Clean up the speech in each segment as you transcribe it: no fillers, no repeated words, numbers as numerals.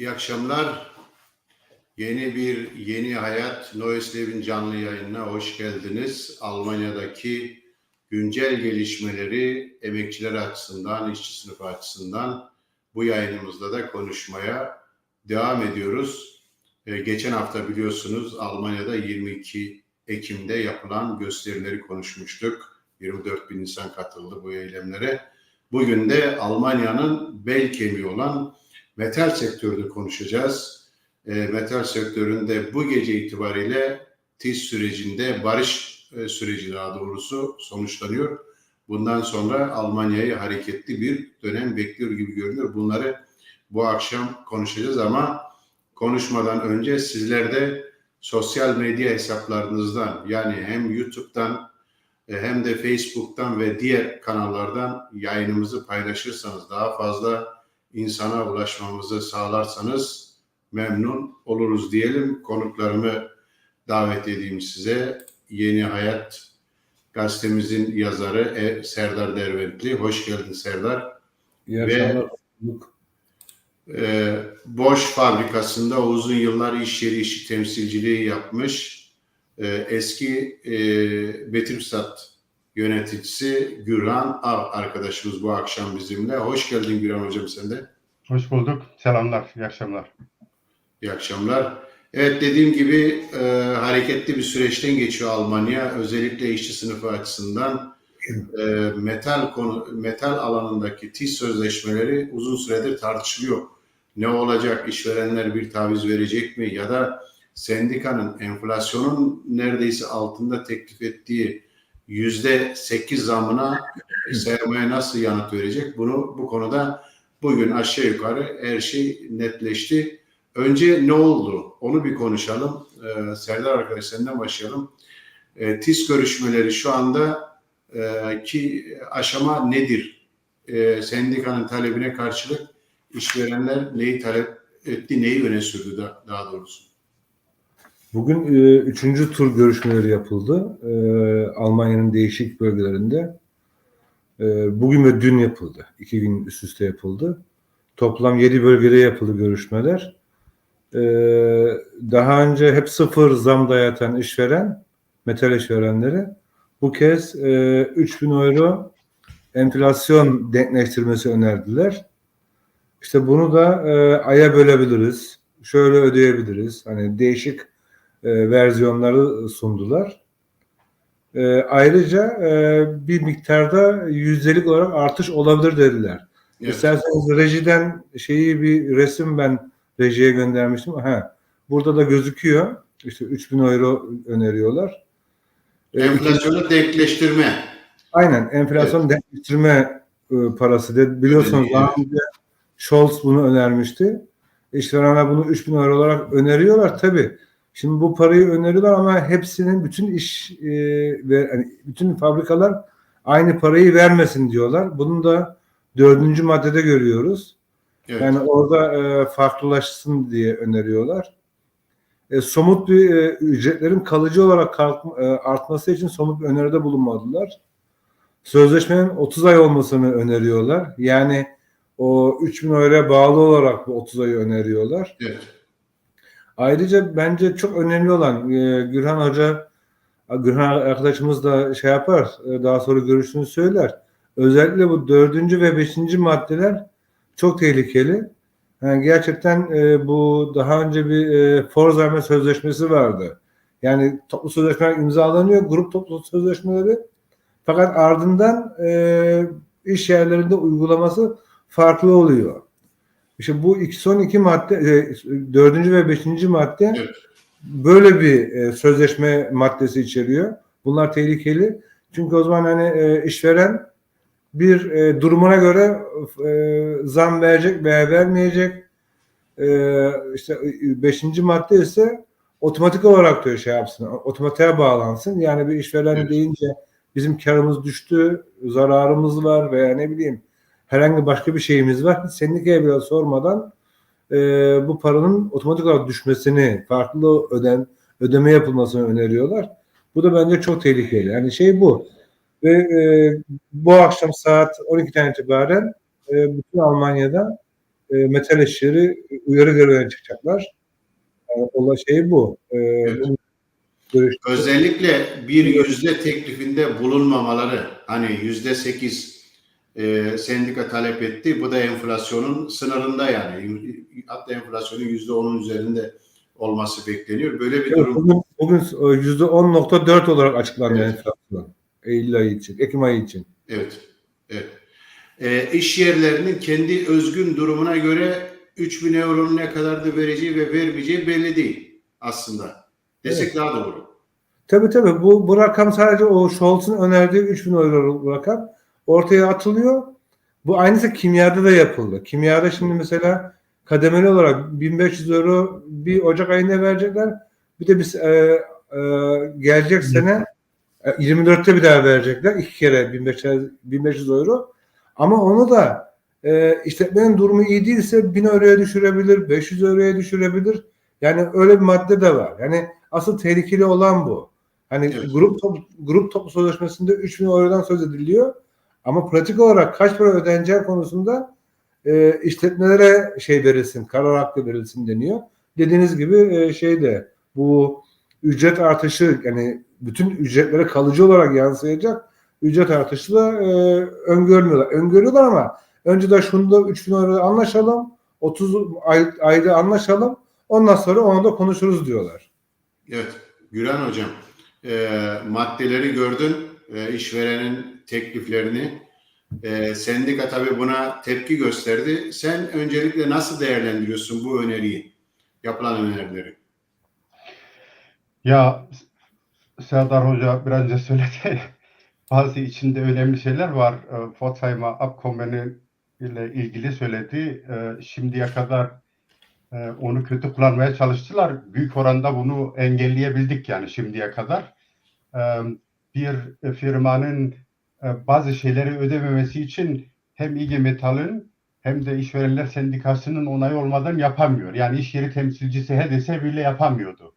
İyi akşamlar. Yeni Hayat Neues Leben canlı yayınına hoş geldiniz. Almanya'daki güncel gelişmeleri emekçiler açısından, işçi sınıfı açısından bu yayınımızda da konuşmaya devam ediyoruz. Geçen hafta biliyorsunuz Almanya'da 22 Ekim'de yapılan gösterileri konuşmuştuk. 24 bin insan katıldı bu eylemlere. Bugün de Almanya'nın bel kemiği olan metal sektörünü konuşacağız. Metal sektöründe bu gece itibariyle TİS sürecinde barış süreci daha doğrusu sonuçlanıyor. Bundan sonra Almanya'yı hareketli bir dönem bekliyor gibi görünüyor. Bunları bu akşam konuşacağız ama konuşmadan önce sizler de sosyal medya hesaplarınızdan yani hem YouTube'dan hem de Facebook'tan ve diğer kanallardan yayınımızı paylaşırsanız, daha fazla insana ulaşmamızı sağlarsanız memnun oluruz diyelim. Konuklarımı davet edeyim size. Yeni Hayat gazetemizin yazarı Serdar Derventli. Hoş geldin Serdar. İyi akşamlar. Bosch fabrikasında uzun yıllar iş yeri işçi temsilciliği yapmış. Eski Betriebsrat yöneticisi Gürhan Av arkadaşımız bu akşam bizimle. Hoş geldin Gürhan hocam sen de. Hoş bulduk. Selamlar. İyi akşamlar. İyi akşamlar. Evet dediğim gibi hareketli bir süreçten geçiyor Almanya. Özellikle işçi sınıfı açısından metal alanındaki TİS sözleşmeleri uzun süredir tartışılıyor. Ne olacak? İşverenler bir taviz verecek mi? Ya da sendikanın enflasyonun neredeyse altında teklif ettiği %8 zamına sermaye nasıl yanıt verecek? Bu konuda bugün aşağı yukarı her şey netleşti. Önce ne oldu? Onu bir konuşalım. Serdar arkadaş senden başlayalım. TİS görüşmeleri şu anda ki aşama nedir? Sendikanın talebine karşılık işverenler neyi talep etti, neyi öne sürdü daha doğrusu? Bugün 3. tur görüşmeleri yapıldı. Almanya'nın değişik bölgelerinde. Bugün ve dün yapıldı. 2 gün üst üste yapıldı. Toplam 7 bölgede yapıldı görüşmeler. Daha önce hep sıfır zam dayatan işveren, metal işverenleri bu kez 3.000 euro enflasyon denkleştirmesi önerdiler. İşte bunu da aya bölebiliriz. Şöyle ödeyebiliriz. Hani değişik versiyonları sundular. Ayrıca bir miktarda yüzdelik olarak artış olabilir dediler. Evet. İsterseniz rejiden bir resim ben rejiye göndermiştim. Burada da gözüküyor. İşte 3.000 euro öneriyorlar. Enflasyonu denkleştirme. Aynen. Enflasyon denkleştirme parası dedi. Biliyorsunuz daha önce Scholz bunu önermişti. İşverenler bunu 3.000 euro olarak öneriyorlar tabii. Şimdi bu parayı öneriyorlar ama hepsinin bütün ve bütün fabrikalar aynı parayı vermesin diyorlar. Bunu da 4. maddede görüyoruz. Evet. Yani orada farklılaşsın diye öneriyorlar. Somut bir ücretlerin kalıcı olarak artması için somut bir öneride bulunmadılar. Sözleşmenin 30 ay olmasını öneriyorlar. Yani o 3.000 euroya bağlı olarak bu 30 ayı öneriyorlar. Evet. Ayrıca bence çok önemli olan Gürhan arkadaşımız da yapar, daha sonra görüşünü söyler. Özellikle bu 4. ve 5. maddeler çok tehlikeli. Yani gerçekten bu daha önce bir Pforzheim sözleşmesi vardı. Yani toplu sözleşmeler imzalanıyor, grup toplu sözleşmeleri. Fakat ardından iş yerlerinde uygulaması farklı oluyor. İşte bu son iki madde, 4. ve 5. madde böyle bir sözleşme maddesi içeriyor. Bunlar tehlikeli. Çünkü o zaman işveren bir durumuna göre zam verecek veya vermeyecek. İşte 5. madde ise otomatik olarak da yapsın. Otomatiğe bağlansın. Yani bir işveren deyince bizim karımız düştü, zararımız var veya herhangi başka bir şeyimiz var. Sendikaya bile sormadan bu paranın otomatik olarak düşmesini, farklı ödeme yapılmasını öneriyorlar. Bu da bence çok tehlikeli. Yani bu. Ve bu akşam saat 12'den itibaren bütün Almanya'da metal işçileri uyarı görevine çıkacaklar. Yani olan şey bu. Evet. Bu görüş. Özellikle bir yüzde teklifinde bulunmamaları, hani %8 sendika talep etti. Bu da enflasyonun sınırında yani. Hatta enflasyonun %10'un üzerinde olması bekleniyor. Böyle bir Evet, durum. bugün %10.4 olarak açıklandı Evet. enflasyon. Eylül ayı için, Ekim ayı için. Evet. Evet. İş yerlerinin kendi özgün durumuna göre 3.000 euronun ne kadar da vereceği ve vermeyeceği belli değil aslında. Desek Evet. daha doğru. Tabii bu rakam sadece o Scholz'un önerdiği 3.000 euro rakam ortaya atılıyor. Bu aynısı kimyada da yapıldı. Kimyada şimdi mesela kademeli olarak 1.500 euro bir Ocak ayında verecekler. Bir de biz gelecek sene 24'te bir daha verecekler. 2 kere 1500 euro. Ama onu da işletmenin durumu iyi değilse 1000 euroya düşürebilir, 500 euroya düşürebilir. Yani öyle bir madde de var. Yani asıl tehlikeli olan bu. Hani Evet. grup toplu sözleşmesinde 3000 eurodan söz ediliyor. Ama pratik olarak kaç para ödeneceği konusunda işletmelere şey verilsin, karar hakkı verilsin deniyor. Dediğiniz gibi bu ücret artışı, yani bütün ücretlere kalıcı olarak yansıyacak ücret artışı da öngörmüyorlar. Öngörüyorlar ama önce de şunu da 3.000 euro anlaşalım, 30 ayda anlaşalım, ondan sonra onu da konuşuruz diyorlar. Evet. Gülen hocam, maddeleri gördün, işverenin tekliflerini. Sendika tabii buna tepki gösterdi. Sen öncelikle nasıl değerlendiriyorsun bu öneriyi, yapılan önerileri? Ya Serdar Hoca biraz önce söyledi. Bazı içinde önemli şeyler var. Pforzheimer Abkommen'in ile ilgili söyledi. Şimdiye kadar onu kötü kullanmaya çalıştılar. Büyük oranda bunu engelleyebildik yani şimdiye kadar. Bir firmanın bazı şeyleri ödememesi için hem IG Metall'in hem de işverenler sendikasının onayı olmadan yapamıyor. Yani iş yeri temsilcisi HEDES'e bile yapamıyordu.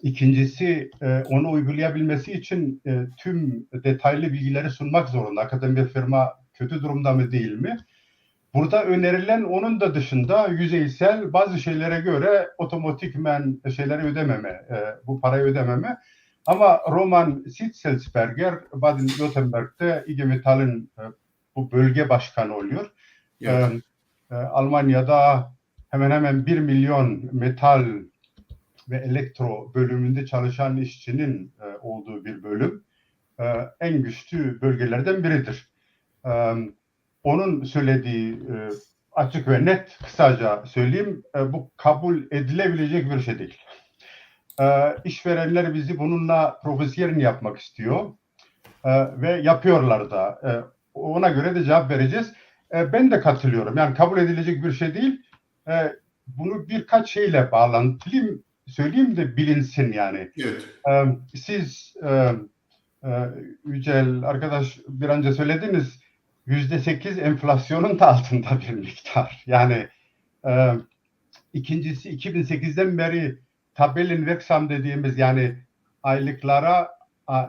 İkincisi, onu uygulayabilmesi için tüm detaylı bilgileri sunmak zorunda. Hakikaten bir firma kötü durumda mı değil mi? Burada önerilen onun da dışında yüzeysel bazı şeylere göre otomatikmen şeyleri ödememe, bu parayı ödememe. Ama Roman Sitzelsberger, Baden-Württemberg'de IG Metall'in bu bölge başkanı oluyor. Evet. Almanya'da hemen hemen 1 milyon metal ve elektro bölümünde çalışan işçinin olduğu bir bölüm. En güçlü bölgelerden biridir. Onun söylediği açık ve net, kısaca söyleyeyim, bu kabul edilebilecek bir şey değil. İşverenler bizi bununla profesörün yapmak istiyor ve yapıyorlar da. Ona göre de cevap vereceğiz. Ben de katılıyorum. Yani kabul edilecek bir şey değil. Bunu birkaç şeyle bağlantılıyım, söyleyeyim de bilinsin yani. Evet. Siz Yücel arkadaş bir önce söylediniz, %8 enflasyonun da altında bir miktar. Yani ikincisi 2008'den beri Tabellenwirksam dediğimiz yani aylıklara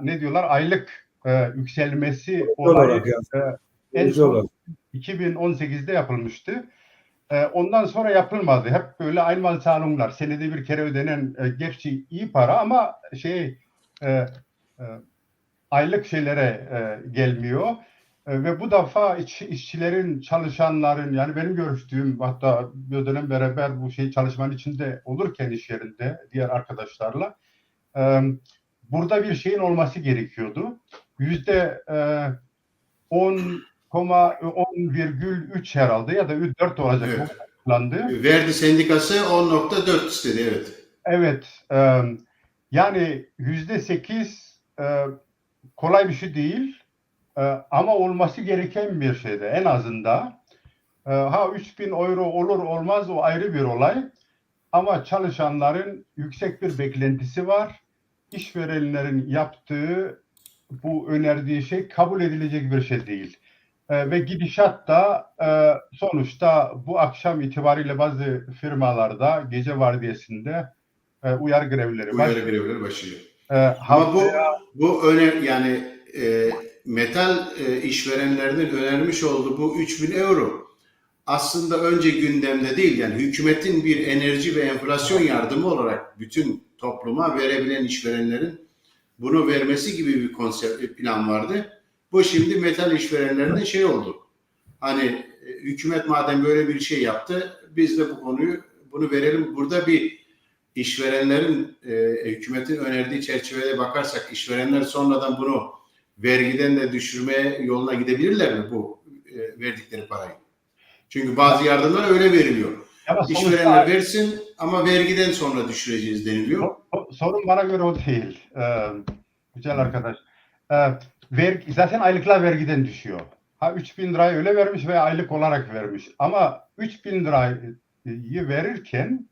ne diyorlar aylık yükselmesi olayı Olarak yani. en Olarak. son 2018'de yapılmıştı. Ondan sonra yapılmadı. Hep böyle Einmalzahlunglar, senede bir kere ödenen gerçi iyi para ama aylık şeylere gelmiyor. Ve bu defa işçilerin, çalışanların, yani benim görüştüğüm, hatta bir dönem beraber bu çalışmanın içinde olurken iş yerinde diğer arkadaşlarla burada bir şeyin olması gerekiyordu. %10,3 herhalde ya da 4 olacak Evet. bu açıklandı. Verdi sendikası 10.4 istedi. Evet. Evet. Yani %8 kolay bir şey değil. Ama olması gereken bir şeydi en azından. 3.000 euro olur olmaz o ayrı bir olay. Ama çalışanların yüksek bir beklentisi var. İşverenlerin yaptığı, bu önerdiği şey kabul edilecek bir şey değil. Ve gidişat da sonuçta bu akşam itibariyle bazı firmalarda gece vardiyasında uyarı grevleri Uyarı başlıyor. grevleri başlıyor. Ama Haftaya bu yani metal işverenlerinin önermiş olduğu bu 3.000 euro aslında önce gündemde değil, yani hükümetin bir enerji ve enflasyon yardımı olarak bütün topluma verebilen işverenlerin bunu vermesi gibi bir konsept plan vardı. Bu şimdi metal işverenlerinde şey oldu. Hani hükümet madem böyle bir şey yaptı, biz de bunu verelim. Burada bir işverenlerin hükümetin önerdiği çerçevede bakarsak işverenler sonradan bunu vergiden de düşürmeye yoluna gidebilirler mi bu verdikleri parayı? Çünkü bazı yardımlar öyle veriliyor. Ama İşverenler versin ama vergiden sonra düşüreceğiz deniliyor. Sorun bana göre o değil. Güzel arkadaş. Zaten aylıklar vergiden düşüyor. 3.000 lirayı öyle vermiş veya aylık olarak vermiş. Ama 3.000 lirayı verirken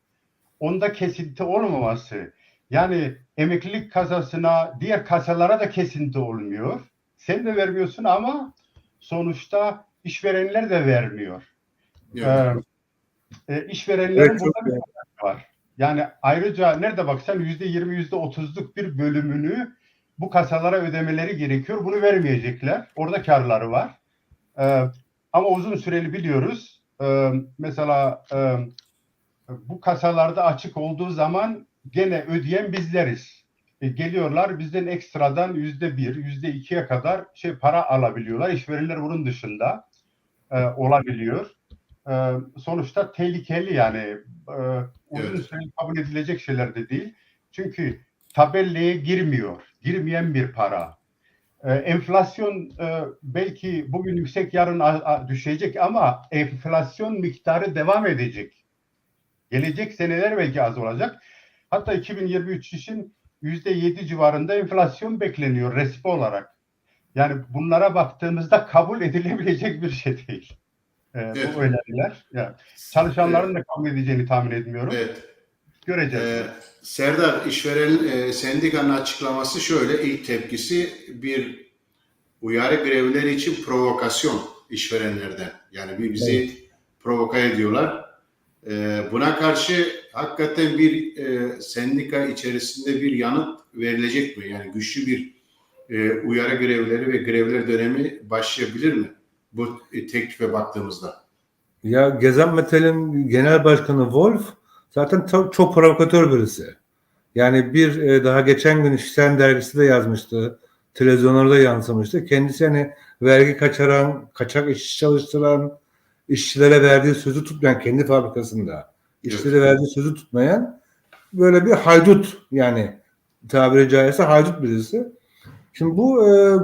onda kesinti olmaması, yani emeklilik kasasına, diğer kasalara da kesinti olmuyor. Sen de vermiyorsun ama sonuçta işverenler de vermiyor. Evet. İşverenlerin Evet, burada bir problem var. Yani ayrıca nerede baksan %20, %30'luk bir bölümünü bu kasalara ödemeleri gerekiyor. Bunu vermeyecekler. Orada karları var. Ama uzun süreli biliyoruz. Mesela bu kasalarda açık olduğu zaman gene ödeyen bizleriz. Geliyorlar bizden ekstradan %1, %2'ye kadar para alabiliyorlar. İşverenler bunun dışında olabiliyor. Sonuçta tehlikeli, yani uzun süreli kabul edilecek şeyler de değil. Çünkü tabellaya girmiyor. Girmeyen bir para. Enflasyon belki bugün yüksek, yarın düşecek ama enflasyon miktarı devam edecek. Gelecek seneler belki az olacak. Hatta 2023 için %7 civarında enflasyon bekleniyor resmi olarak. Yani bunlara baktığımızda kabul edilebilecek bir şey değil. Bu öneriler. Yani çalışanların da kabul edeceğini tahmin etmiyorum. Evet. Göreceğiz. Serdar, işveren sendikanın açıklaması şöyle, ilk tepkisi bir uyarı grevleri için provokasyon işverenlerden. Yani bizi provoka ediyorlar. Buna karşı hakikaten bir sendika içerisinde bir yanıt verilecek mi? Yani güçlü bir uyarı grevleri ve grevler dönemi başlayabilir mi? Bu teklife baktığımızda. Ya Gezen Metal'in genel başkanı Wolf zaten çok provokatör birisi. Yani daha geçen gün İşçilerin Dergisi de yazmıştı. Televizyonlarda yansımıştı. Kendisi hani vergi kaçıran, kaçak işçi çalıştıran, işçilere verdiği sözü tutmayan, kendi fabrikasında işçilere verdiği sözü tutmayan böyle bir haydut, yani tabiri caizse haydut birisi. Şimdi bu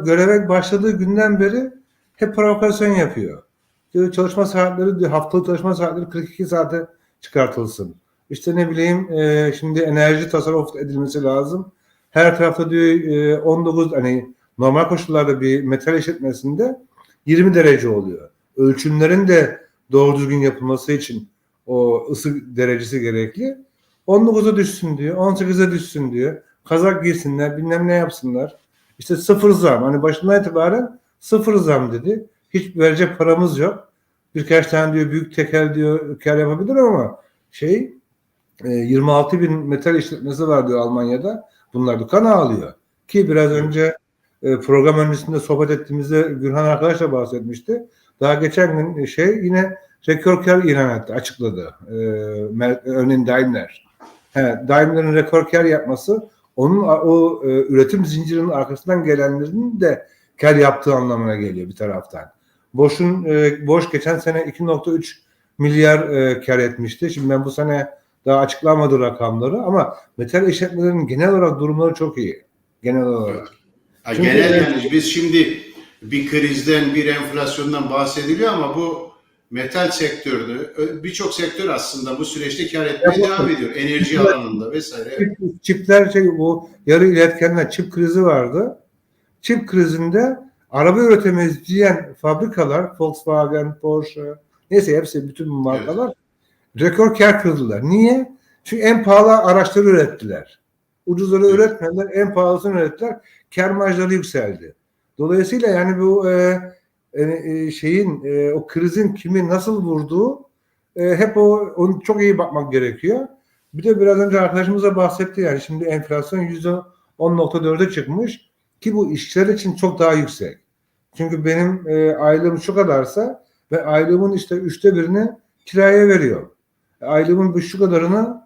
göreve başladığı günden beri hep provokasyon yapıyor. Diyor, çalışma saatleri, haftalık çalışma saatleri 42 saate çıkartılsın. İşte ne bileyim, şimdi enerji tasarruf edilmesi lazım. Her tarafta diyor 19, hani normal koşullarda bir metal işletmesinde 20 derece oluyor. Ölçümlerin de doğru düzgün yapılması için o ısı derecesi gerekli. 19'a düşsün diyor, 18'e düşsün diyor. Kazak giysinler, bilmem ne yapsınlar. İşte sıfır zam. Hani başından itibaren sıfır zam dedi. Hiç verecek paramız yok. Birkaç tane diyor büyük tekel diyor kar yapabilir ama 26 bin metal işletmesi var diyor Almanya'da. Bunlar da kan ağlıyor. Ki biraz önce program öncesinde sohbet ettiğimizde Gürhan arkadaşla bahsetmişti. Daha geçen gün yine rekor kar ilan etti, açıkladı. Örneğin Daimler. Daimler'in rekor kar yapması onun o üretim zincirinin arkasından gelenlerin de kar yaptığı anlamına geliyor bir taraftan. Boş geçen sene 2.3 milyar kar etmişti. Şimdi ben bu sene daha açıklamadı rakamları ama metal işletmelerinin genel olarak durumları çok iyi. Genel olarak. Çünkü yani biz şimdi bir krizden, bir enflasyondan bahsediliyor ama bu metal sektörde birçok sektör aslında bu süreçte kar etmeye devam ediyor. Enerji alanında vesaire. Çipler bu yarı iletkenler çip krizi vardı. Çip krizinde araba üretemeyiz diyen fabrikalar, Volkswagen, Porsche, neyse hepsi, bütün markalar rekor kar kırdılar. Niye? Çünkü en pahalı araçları ürettiler. Ucuzları üretmediler, en pahalısını ürettiler. Kar marjları yükseldi. Dolayısıyla yani bu o krizin kimi nasıl vurduğu hep onu çok iyi bakmak gerekiyor. Bir de biraz önce arkadaşımıza bahsetti, yani şimdi enflasyon %10.4'e çıkmış ki bu işçiler için çok daha yüksek. Çünkü benim aylığım şu kadarsa ve aylığımın işte 1/3'ünü kiraya veriyor. Aylığımın şu kadarını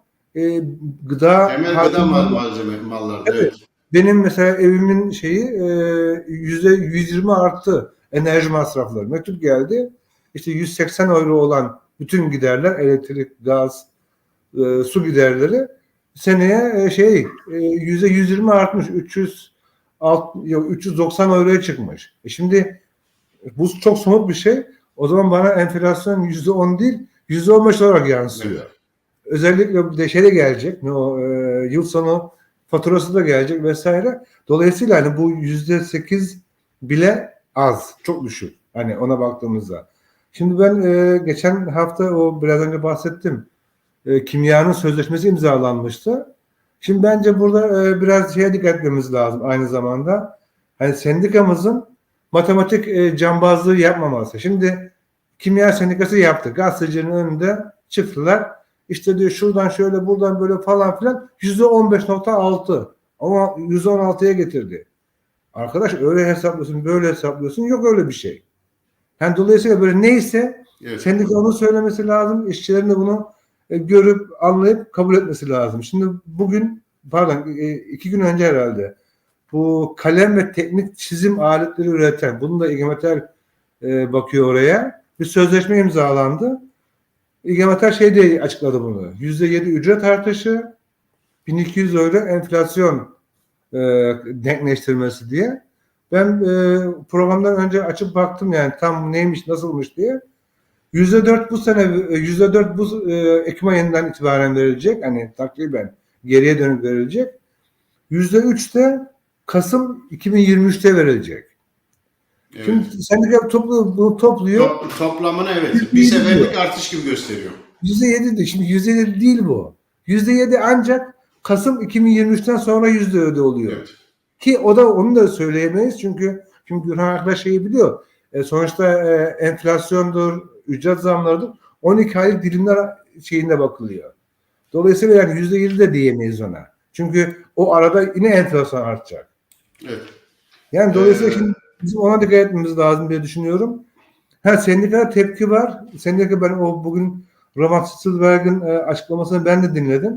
gıda Temel gıda mallarda, evet. evet. Benim mesela evimin şeyi %120 arttı enerji masrafları. Mektup geldi. İşte 180 euro olan bütün giderler, elektrik, gaz, su giderleri seneye %120 artmış. 390 euroya çıkmış. Şimdi bu çok somut bir şey. O zaman bana enflasyon %10 değil, %15 olarak yansıyor. Evet. Özellikle de de gelecek. Yıl sonu faturası da gelecek vesaire. Dolayısıyla hani bu %8 bile az. Çok düşük. Hani ona baktığımızda. Şimdi ben geçen hafta o biraz önce bahsettim. Kimyanın sözleşmesi imzalanmıştı. Şimdi bence burada biraz dikkat etmemiz lazım aynı zamanda. Hani sendikamızın matematik cambazlığı yapmaması. Şimdi kimya sendikası yaptı. Gazetecinin önünde çıktılar. İşte diyor şuradan şöyle buradan böyle falan filan %15.6 ama %16'ya getirdi. Arkadaş öyle hesaplıyorsun böyle hesaplıyorsun yok öyle bir şey. Yani dolayısıyla böyle neyse Evet. sendika onu söylemesi lazım. İşçilerin de bunu görüp anlayıp kabul etmesi lazım. Şimdi bugün 2 gün önce herhalde bu kalem ve teknik çizim aletleri üreten bunu da İGMETEL bakıyor oraya. Bir sözleşme imzalandı. İGMETEL diye açıkladı bunu. %7 ücret artışı 1200 euro enflasyon denkleştirmesi diye. Ben programdan önce açıp baktım yani tam neymiş nasılmış diye. %4 bu sene %4 bu Ekim ayından itibaren verilecek. Hani takriben geriye dönük verilecek. %3 de Kasım 2023'te verilecek. Evet. Şimdi sendika bunu topluyor. Toplamına evet. Bir seferlik artış gibi gösteriyor. %7 de. Şimdi %7 değil bu. %7 ancak Kasım 2023'ten sonra %7 oluyor. Evet. Ki onu da söyleyemeyiz çünkü Gürhan arkadaş biliyor. Sonuçta enflasyondur, ücret zamlarıdır. 12 aylık dilimler şeyinde bakılıyor. Dolayısıyla yani %7 de diyemeyiz ona. Çünkü o arada yine enflasyon artacak. Evet. Yani dolayısıyla şimdi bizim ona dikkat etmemiz lazım diye düşünüyorum. Sendikada tepki var. Sendika ben bugün Roman Stolberg'in açıklamasını ben de dinledim.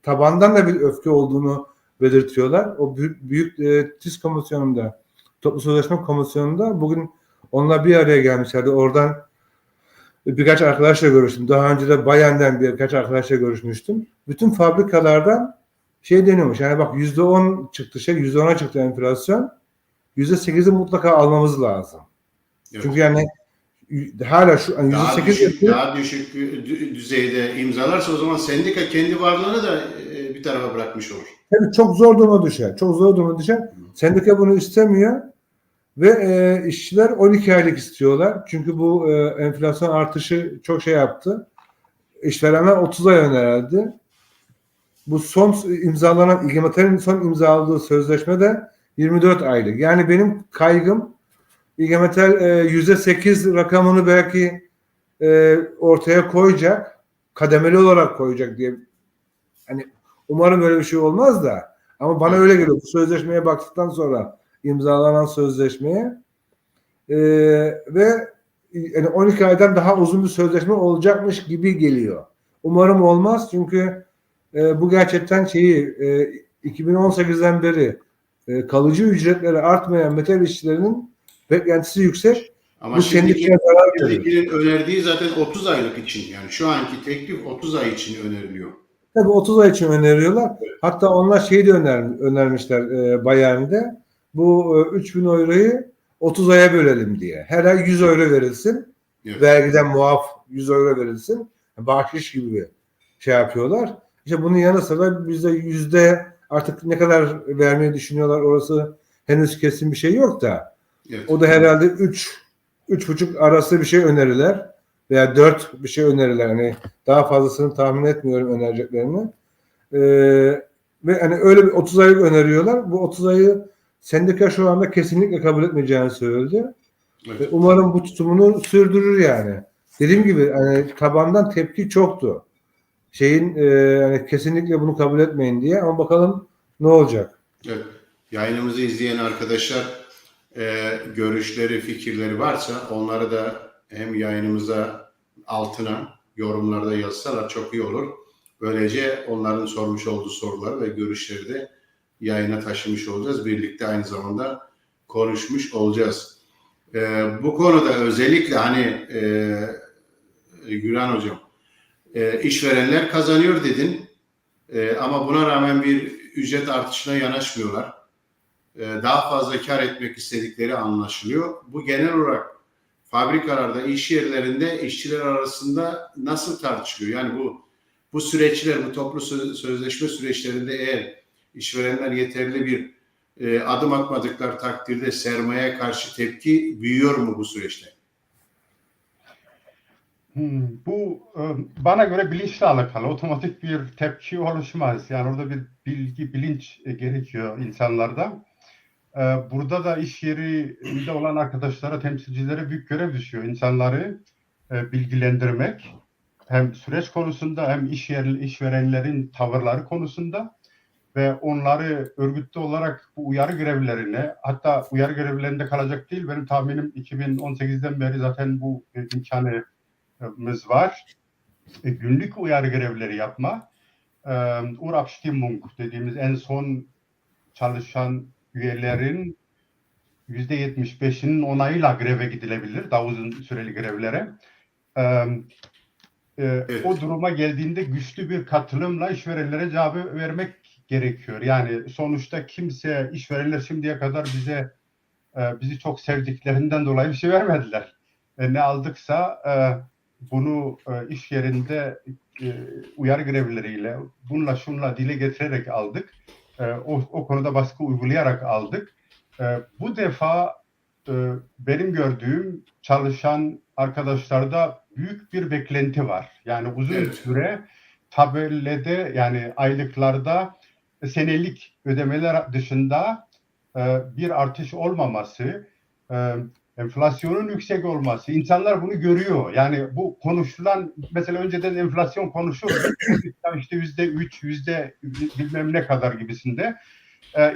Tabandan da bir öfke olduğunu belirtiyorlar. O büyük TİS komisyonunda, Toplu Sözleşme Komisyonu'nda bugün onlar bir araya gelmişlerdi. Oradan birkaç arkadaşla görüştüm. Daha önce de Bayen'den birkaç arkadaşla görüşmüştüm. Bütün fabrikalardan deniyormuş. Yani bak %10 çıktı %10'a çıktı enflasyon. %8'i mutlaka almamız lazım. Evet. Çünkü yani hala şu yani daha düşük düzeyde imzalarsa o zaman sendika kendi varlığını da bir tarafa bırakmış olur. Tabii çok zor duruma düşer. Çok zor duruma düşer. Sendika bunu istemiyor ve işçiler 12 aylık istiyorlar. Çünkü bu enflasyon artışı çok yaptı. İşverenler 30 ay önerdi. Bu son imzalanan İGMETEL'in son imzaladığı sözleşme de 24 aylık. Yani benim kaygım İGMETEL %8 rakamını belki ortaya koyacak, kademeli olarak koyacak diye. Hani umarım böyle bir şey olmaz da ama bana öyle geliyor. Bu sözleşmeye baktıktan sonra imzalanan sözleşmeye ve yani 12 aydan daha uzun bir sözleşme olacakmış gibi geliyor. Umarım olmaz çünkü bu gerçekten 2018'den beri kalıcı ücretleri artmayan metal işçilerinin beklentisi yüksek. Ama şimdiki önerdiği zaten 30 aylık için. Yani şu anki teklif 30 ay için öneriliyor. Tabii 30 ay için öneriyorlar. Hatta onlar de önermişler Bayern'de. Bu 3000 euroyu 30 aya bölelim diye. Her ay 100 euro verilsin. Evet. Vergiden muaf 100 euro verilsin. Bahşiş gibi bir yapıyorlar. İşte bunun yanı sıra bize artık ne kadar vermeyi düşünüyorlar orası henüz kesin bir şey yok da. Evet. O da herhalde 3,5 arası bir şey öneriler veya 4 bir şey öneriler. Hani daha fazlasını tahmin etmiyorum önereceklerini. Ve hani öyle bir 30 aylık öneriyorlar. Bu 30 ayı sendika şu anda kesinlikle kabul etmeyeceğini söyledi. Evet. Ve umarım bu tutumunu sürdürür yani. Dediğim gibi hani tabandan tepki çoktu. Yani kesinlikle bunu kabul etmeyin diye ama bakalım ne olacak. Evet. Yayınımızı izleyen arkadaşlar görüşleri, fikirleri varsa onları da hem yayınımıza altına yorumlarda yazsalar çok iyi olur. Böylece onların sormuş olduğu soruları ve görüşleri de yayına taşımış olacağız. Birlikte aynı zamanda konuşmuş olacağız. Bu konuda özellikle hani Güran Hocam, işverenler kazanıyor dedin ama buna rağmen bir ücret artışına yanaşmıyorlar. Daha fazla kar etmek istedikleri anlaşılıyor. Bu genel olarak fabrikalarda, iş yerlerinde işçiler arasında nasıl tartışılıyor? Yani bu süreçler, bu toplu sözleşme süreçlerinde eğer işverenler yeterli bir adım atmadıkları takdirde sermayeye karşı tepki büyüyor mu bu süreçte? Bu bana göre bilinçle alakalı. Otomatik bir tepki oluşmaz. Yani orada bir bilinç gerekiyor insanlarda. Burada da iş yerinde olan arkadaşlara, temsilcilere büyük görev düşüyor. İnsanları bilgilendirmek, hem süreç konusunda hem işverenlerin tavırları konusunda ve onları örgütlü olarak bu uyarı görevlerine, hatta uyarı görevlerinde kalacak değil, benim tahminim 2018'den beri zaten bu imkanımız var. Günlük uyarı görevleri yapma, Urabstimmung dediğimiz en son çalışan üyelerin %75'inin onayıyla greve gidilebilir, daha uzun süreli grevlere. Evet. O duruma geldiğinde güçlü bir katılımla işverenlere cevabı vermek gerekiyor. Yani sonuçta işverenler şimdiye kadar bizi çok sevdiklerinden dolayı bir şey vermediler. Ne aldıksa bunu iş yerinde uyarı grevleriyle, şunla dile getirerek aldık. O konuda baskı uygulayarak aldık. Bu defa benim gördüğüm çalışan arkadaşlarda büyük bir beklenti var. Yani uzun süre tabelede, yani aylıklarda senelik ödemeler dışında bir artış olmaması, enflasyonun yüksek olması, insanlar bunu görüyor. Yani bu konuşulan, mesela önceden enflasyon konuşuldu, işte %3, bilmem ne kadar gibisinde.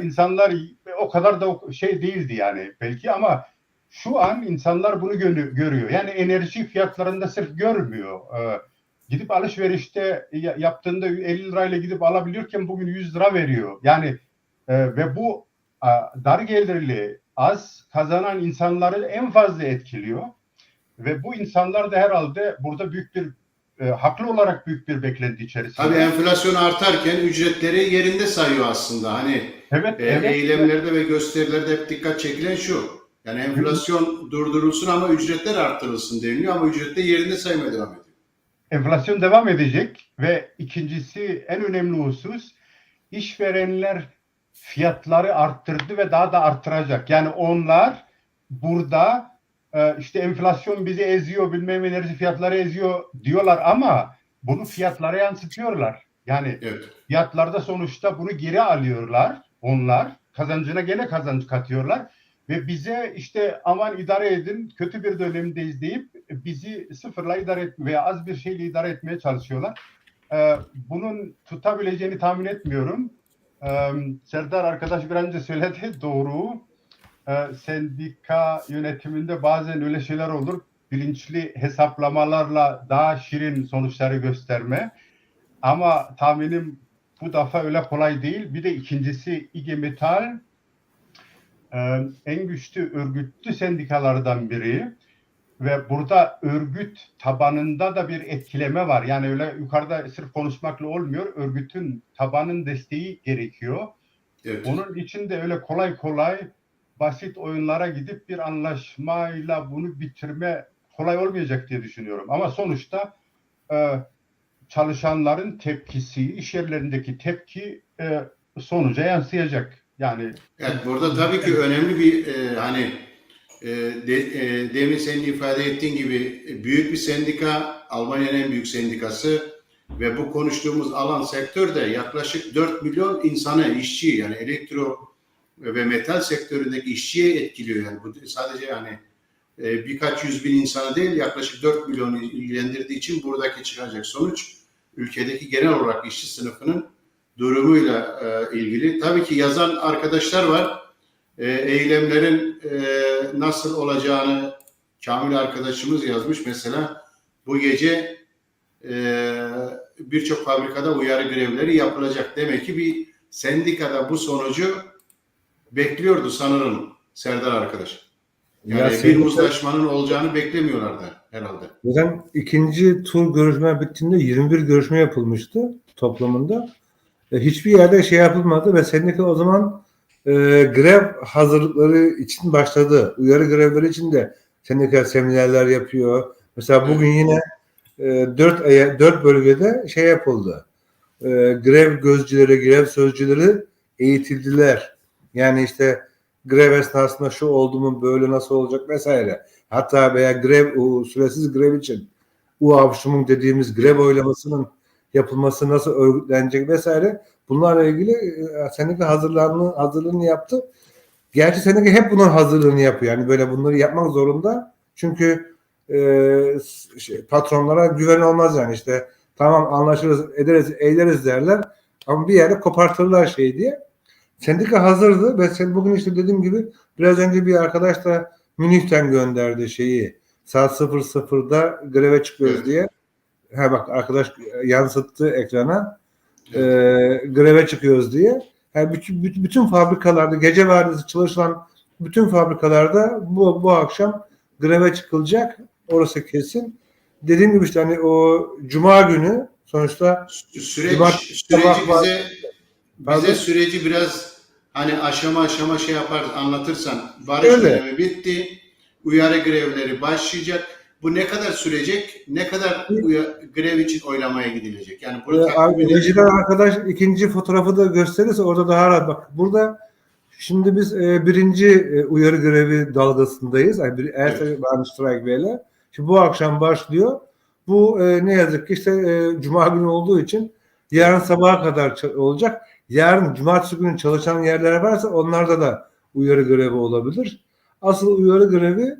İnsanlar o kadar da şey değildi yani belki, ama şu an insanlar bunu görüyor. Yani enerji fiyatlarında sırf görmüyor. Gidip alışverişte yaptığında 50 lirayla gidip alabiliyorken bugün 100 lira veriyor. Yani ve bu dar gelirli, az kazanan insanları en fazla etkiliyor. Ve bu insanlar da herhalde burada büyük bir haklı olarak büyük bir beklenti içerisinde. Tabii enflasyon artarken ücretleri yerinde sayıyor aslında. Hani evet, eylemlerde ve gösterilerde hep dikkat çekilen şu. Yani enflasyon durdurulsun ama ücretler arttırılsın deniliyor ama ücretler yerinde saymaya devam ediyor. Enflasyon devam edecek ve ikincisi, en önemli husus, işverenler fiyatları arttırdı ve daha da arttıracak. Yani onlar burada işte enflasyon bizi eziyor, bilmem enerji fiyatları eziyor diyorlar ama bunu fiyatlara yansıtıyorlar. Yani fiyatlarda sonuçta bunu geri alıyorlar. Onlar kazancına gene kazanç katıyorlar ve bize işte aman idare edin, kötü bir dönemdeyiz deyip bizi sıfırla idare et veya az bir şeyle idare etmeye çalışıyorlar. Bunun tutabileceğini tahmin etmiyorum. Serdar arkadaş bir önce söyledi, doğru. Sendika yönetiminde bazen öyle şeyler olur. Bilinçli hesaplamalarla daha şirin sonuçları gösterme. Ama tahminim bu defa öyle kolay değil. Bir de ikincisi, IG Metall en güçlü örgütlü sendikalardan biri. Ve burada örgüt tabanında da bir etkileme var. Yani öyle yukarıda sırf konuşmakla olmuyor. Örgütün tabanın desteği gerekiyor. Evet. Onun için de öyle kolay basit oyunlara gidip bir anlaşmayla bunu bitirme kolay olmayacak diye düşünüyorum. Ama sonuçta çalışanların tepkisi, iş yerlerindeki tepki sonuca yansıyacak. Yani evet, burada tabii ki önemli bir demin senin ifade ettiğin gibi büyük bir sendika, Almanya'nın en büyük sendikası ve bu konuştuğumuz alan sektörde yaklaşık 4 milyon insanı, işçi, yani elektro ve metal sektöründeki işçiye etkiliyor. Yani bu sadece yani birkaç yüz bin insanı değil, yaklaşık 4 milyonu ilgilendirdiği için buradaki çıkacak sonuç ülkedeki genel olarak işçi sınıfının durumuyla ilgili. Tabii ki yazan arkadaşlar var. eylemlerin nasıl olacağını Kamil arkadaşımız yazmış. Mesela bu gece birçok fabrikada uyarı grevleri yapılacak. Demek ki bir sendikada bu sonucu bekliyordu sanırım Serdar arkadaş. Yani bir uzlaşmanın olacağını beklemiyorlardı herhalde. Zaten ikinci tur görüşme bittiğinde 21 görüşme yapılmıştı toplamında. Hiçbir yerde şey yapılmadı ve sendika o zaman grev hazırlıkları için başladı. Uyarı grevleri için de sendika seminerler yapıyor. Mesela bugün yine 4 bölgede şey yapıldı. Grev gözcüleri, grev sözcüleri eğitildiler. Yani işte grev esnasında şu oldu mu, böyle nasıl olacak vesaire. Hatta veya süresiz grev için UAVŞUM'un dediğimiz grev oylamasının yapılması nasıl örgütlenecek vesaire. Bunlarla ilgili sendika hazırlığını yaptı. Gerçi sendika hep bunun hazırlığını yapıyor. Yani böyle bunları yapmak zorunda. Çünkü patronlara güven olmaz yani işte tamam anlaşırız, eyleriz derler ama bir yerde kopartırlar şey diye. Sendika hazırdı ve sen bugün işte dediğim gibi biraz önce bir arkadaş da Münih'ten gönderdi şeyi. Saat 00'da greve çıkıyoruz diye. Ha bak arkadaş yansıttı ekrana. Greve çıkıyoruz diye. Yani bütün fabrikalarda gece vardiyası çalışılan bütün fabrikalarda bu akşam greve çıkılacak. Orası kesin. Dediğim gibi işte hani o cuma günü sonuçta süreci biraz hani aşama şey yapar anlatırsan barış dönemi bitti. Uyarı grevleri başlayacak. Bu ne kadar sürecek? Ne kadar grev için oylamaya gidilecek? Yani rejiden arkadaş ikinci fotoğrafı da gösterirse orada daha rahat bak. Burada şimdi biz birinci uyarı grevi dalgasındayız. Yani Strike böyle. Şimdi bu akşam başlıyor. Bu ne yazık ki işte cuma günü olduğu için yarın sabaha kadar olacak. Yarın cumartesi günü çalışan yerler varsa onlarda da uyarı grevi olabilir. Asıl uyarı grevi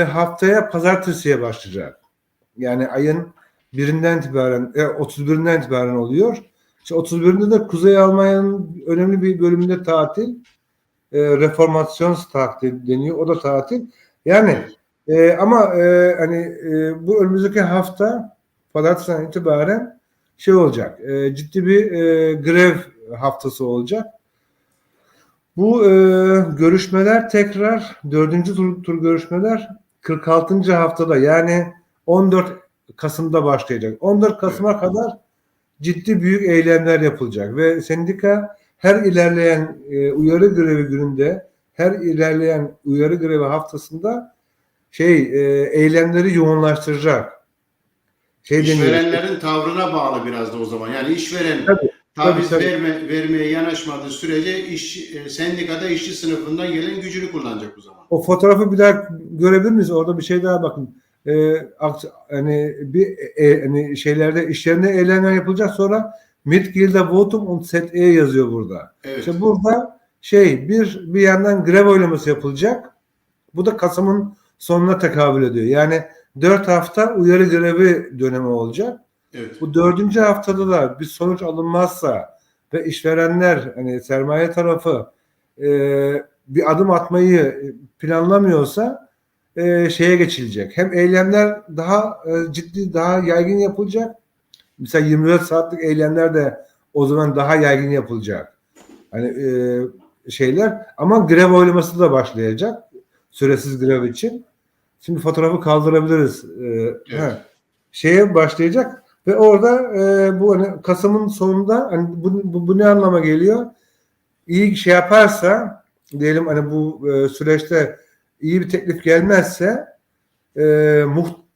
haftaya pazartesiye başlayacak. Yani ayın 1'inden itibaren 31'inden itibaren oluyor. İşte 31'inde de Kuzey Almanya'nın önemli bir bölümünde tatil. Reformasyon tatil deniyor. O da tatil. Yani ama bu önümüzdeki hafta pazartesiden itibaren şey olacak. Ciddi bir grev haftası olacak. Bu görüşmeler tekrar 4. tur görüşmeler 46. haftada yani 14 Kasım'da başlayacak. 14 Kasım'a kadar ciddi büyük eylemler yapılacak ve sendika her ilerleyen uyarı grevi gününde, her ilerleyen uyarı grevi haftasında eylemleri yoğunlaştıracak. İşverenlerin tavrına bağlı biraz da o zaman. Yani işveren taviz vermeye yanaşmadığı sürece sendikada işçi sınıfından gelen gücünü kullanacak o zaman. O fotoğrafı bir daha görebilir miyiz? Orada bir şey daha bakın. Şeylerde işlerinde eylemler yapılacak sonra Mitglieder Votum und ZE yazıyor burada. Evet. İşte burada bir yandan grev oylaması yapılacak. Bu da Kasım'ın sonuna tekabül ediyor. Yani 4 hafta uyarı grevi dönemi olacak. Evet. Bu 4. haftada da bir sonuç alınmazsa ve işverenler sermaye tarafı bir adım atmayı planlamıyorsa şeye geçilecek. Hem eylemler daha ciddi, daha yaygın yapılacak. Mesela 24 saatlik eylemler de o zaman daha yaygın yapılacak. Ama grev oylaması da başlayacak. Süresiz grev için. Şimdi fotoğrafı kaldırabiliriz. Evet. Başlayacak ve orada bu Kasım'ın sonunda bu ne anlama geliyor? İyi şey yaparsa diyelim bu süreçte iyi bir teklif gelmezse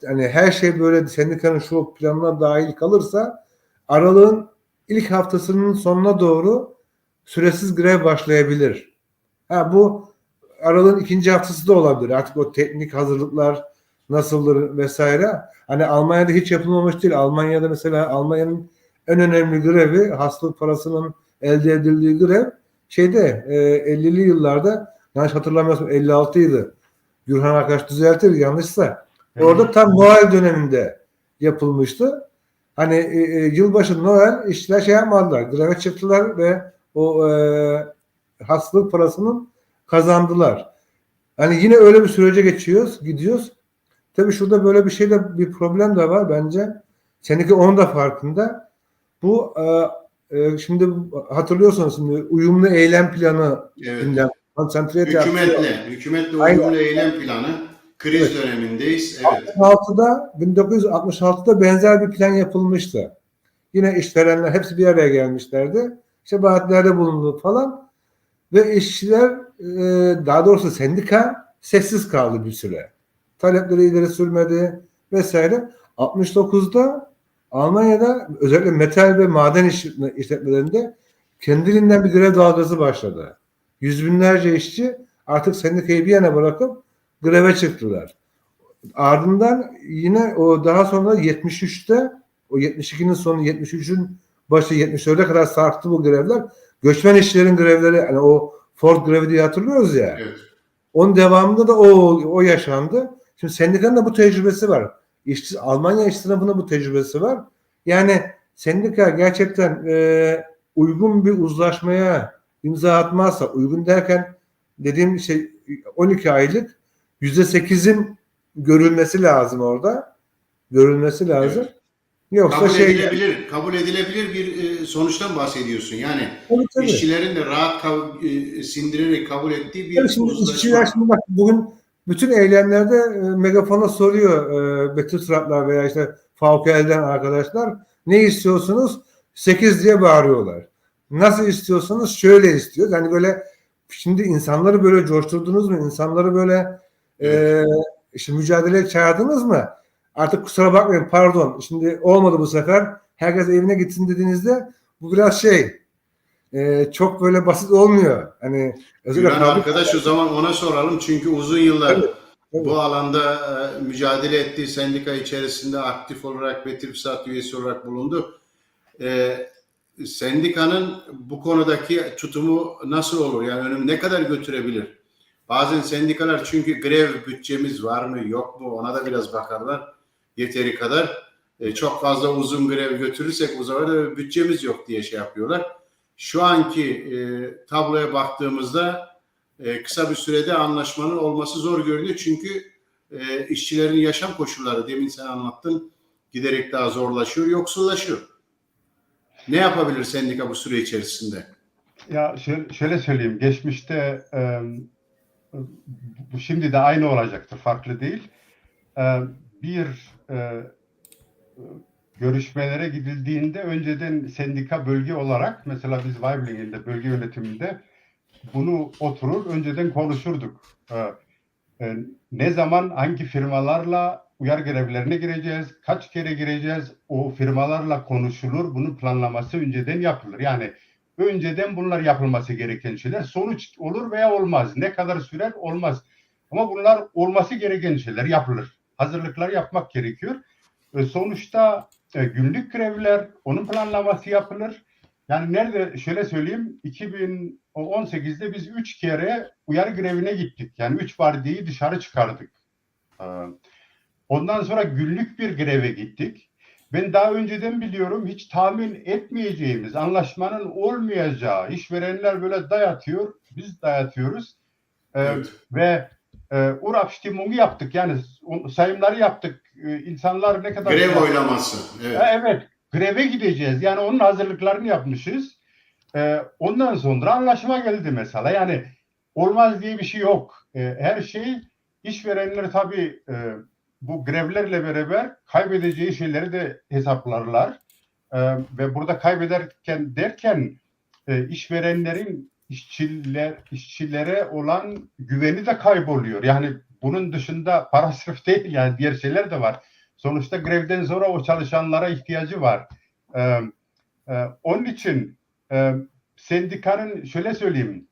her şey böyle sendikanın şu planına dahil kalırsa Aralık'ın ilk haftasının sonuna doğru süresiz grev başlayabilir. Bu Aralık'ın ikinci haftası da olabilir. Artık o teknik hazırlıklar nasıldır vesaire. Almanya'da hiç yapılmamış değil. Almanya'da mesela Almanya'nın en önemli grevi hastalık parasının elde edildiği grev 50'li yıllarda yanlış hatırlamıyorsam 56'ydı. Gürhan arkadaş düzeltir yanlışsa. Orada tam Noel döneminde yapılmıştı. Yılbaşı Noel işçiler yapmadılar. Greve çıktılar ve o hastalık parasının kazandılar. Hani yine öyle bir sürece gidiyoruz. Tabii şurada böyle bir şeyde bir problem de var bence. Seninki onun da farkında. Bu şimdi hatırlıyorsunuz, şimdi uyumlu eylem planı Evet. gündem. Concentrate yaptı. Hükümetle Aynen. uyumlu eylem planı, kriz Evet. dönemindeyiz. Evet. 1966'da benzer bir plan yapılmıştı. Yine işverenler hepsi bir araya gelmişlerdi. İşte vaatlerde bulundu falan. Ve işçiler, daha doğrusu sendika sessiz kaldı bir süre. Talepleri ileri sürmedi vesaire. 69'da Almanya'da özellikle metal ve maden işletmelerinde kendiliğinden bir grev dalgası başladı. Yüz binlerce işçi artık sendikayı bir yana bırakıp greve çıktılar. Ardından yine o daha sonra 73'te, o 72'nin sonu 73'ün başı 74'e kadar sarktı bu grevler. Göçmen işçilerin grevleri, hani o Ford grevi diye hatırlıyoruz ya. Evet. Onun devamında da o yaşandı. Şimdi sendikanın da bu tecrübesi var. Almanya iş sınıfının bu tecrübesi var. Yani sendika gerçekten uygun bir uzlaşmaya imza atmazsa, uygun derken dediğim şey 12 aylık %8'in görülmesi lazım orada. Görülmesi lazım. Evet. Yoksa Kabul edilebilir bir sonuçtan bahsediyorsun. Yani tabii. işçilerin de rahat sindirerek kabul ettiği Tabii bir şimdi işçiler, uzlaşma. şimdi bak, bugün bütün eylemlerde megafona soruyor Betülsuratlar veya işte Favkel'den arkadaşlar, ne istiyorsunuz? 8 diye bağırıyorlar. Nasıl istiyorsanız şöyle istiyoruz. Yani böyle, şimdi insanları böyle coşturdunuz mu? İnsanları böyle Evet. işte mücadeleye çağırdınız mı? Artık kusura bakmayın, pardon, şimdi olmadı bu sefer. Herkes evine gitsin dediğinizde bu biraz çok böyle basit olmuyor. Hani özellikle Gülen arkadaş, o zaman ona soralım. Çünkü uzun tabii, yıllar tabii. bu alanda mücadele ettiği, sendika içerisinde aktif olarak ve TÜRKSAT üyesi olarak bulundu. Sendikanın bu konudaki tutumu nasıl olur? Yani ne kadar götürebilir? Bazen sendikalar, çünkü grev bütçemiz var mı yok mu, ona da biraz bakarlar. Yeteri kadar. Çok fazla uzun grev götürürsek o zaman da bütçemiz yok diye şey yapıyorlar. Şu anki tabloya baktığımızda kısa bir sürede anlaşmanın olması zor görünüyor. Çünkü işçilerin yaşam koşulları, demin sen anlattın, giderek daha zorlaşıyor, yoksullaşıyor. Ne yapabilir sendika bu süre içerisinde? Ya şöyle söyleyeyim, geçmişte bu şimdi de aynı olacaktır, farklı değil. Bir görüşmelere gidildiğinde önceden sendika bölge olarak, mesela biz Weiblingen'de bölge yönetiminde bunu oturur önceden konuşurduk. Ne zaman hangi firmalarla uyar görevlerine gireceğiz, kaç kere gireceğiz, o firmalarla konuşulur, bunun planlaması önceden yapılır. Yani önceden bunlar yapılması gereken şeyler. Sonuç olur veya olmaz. Ne kadar sürer olmaz. Ama bunlar olması gereken şeyler, yapılır. Hazırlıklar yapmak gerekiyor. Sonuçta günlük grevler, onun planlaması yapılır. Yani nerede, şöyle söyleyeyim, 2018'de biz 3 kere uyarı grevine gittik. Yani 3 vardiyi dışarı çıkardık. Ondan sonra günlük bir greve gittik. Ben daha önceden biliyorum, hiç tahmin etmeyeceğimiz, anlaşmanın olmayacağı, işverenler böyle dayatıyor, biz dayatıyoruz. Evet. Ve Urabstimmung'u yaptık. Yani sayımları yaptık. İnsanlar ne kadar... Grev oylaması. Evet. Evet, greve gideceğiz. Yani onun hazırlıklarını yapmışız. Ondan sonra anlaşma geldi mesela. Yani olmaz diye bir şey yok. Her şey, işverenler tabii bu grevlerle beraber kaybedeceği şeyleri de hesaplarlar. Ve burada kaybederken derken işverenlerin işçilere olan güveni de kayboluyor. Yani bunun dışında para sırf değil, yani diğer şeyler de var. Sonuçta grevden sonra o çalışanlara ihtiyacı var. Onun için sendikanın, şöyle söyleyeyim,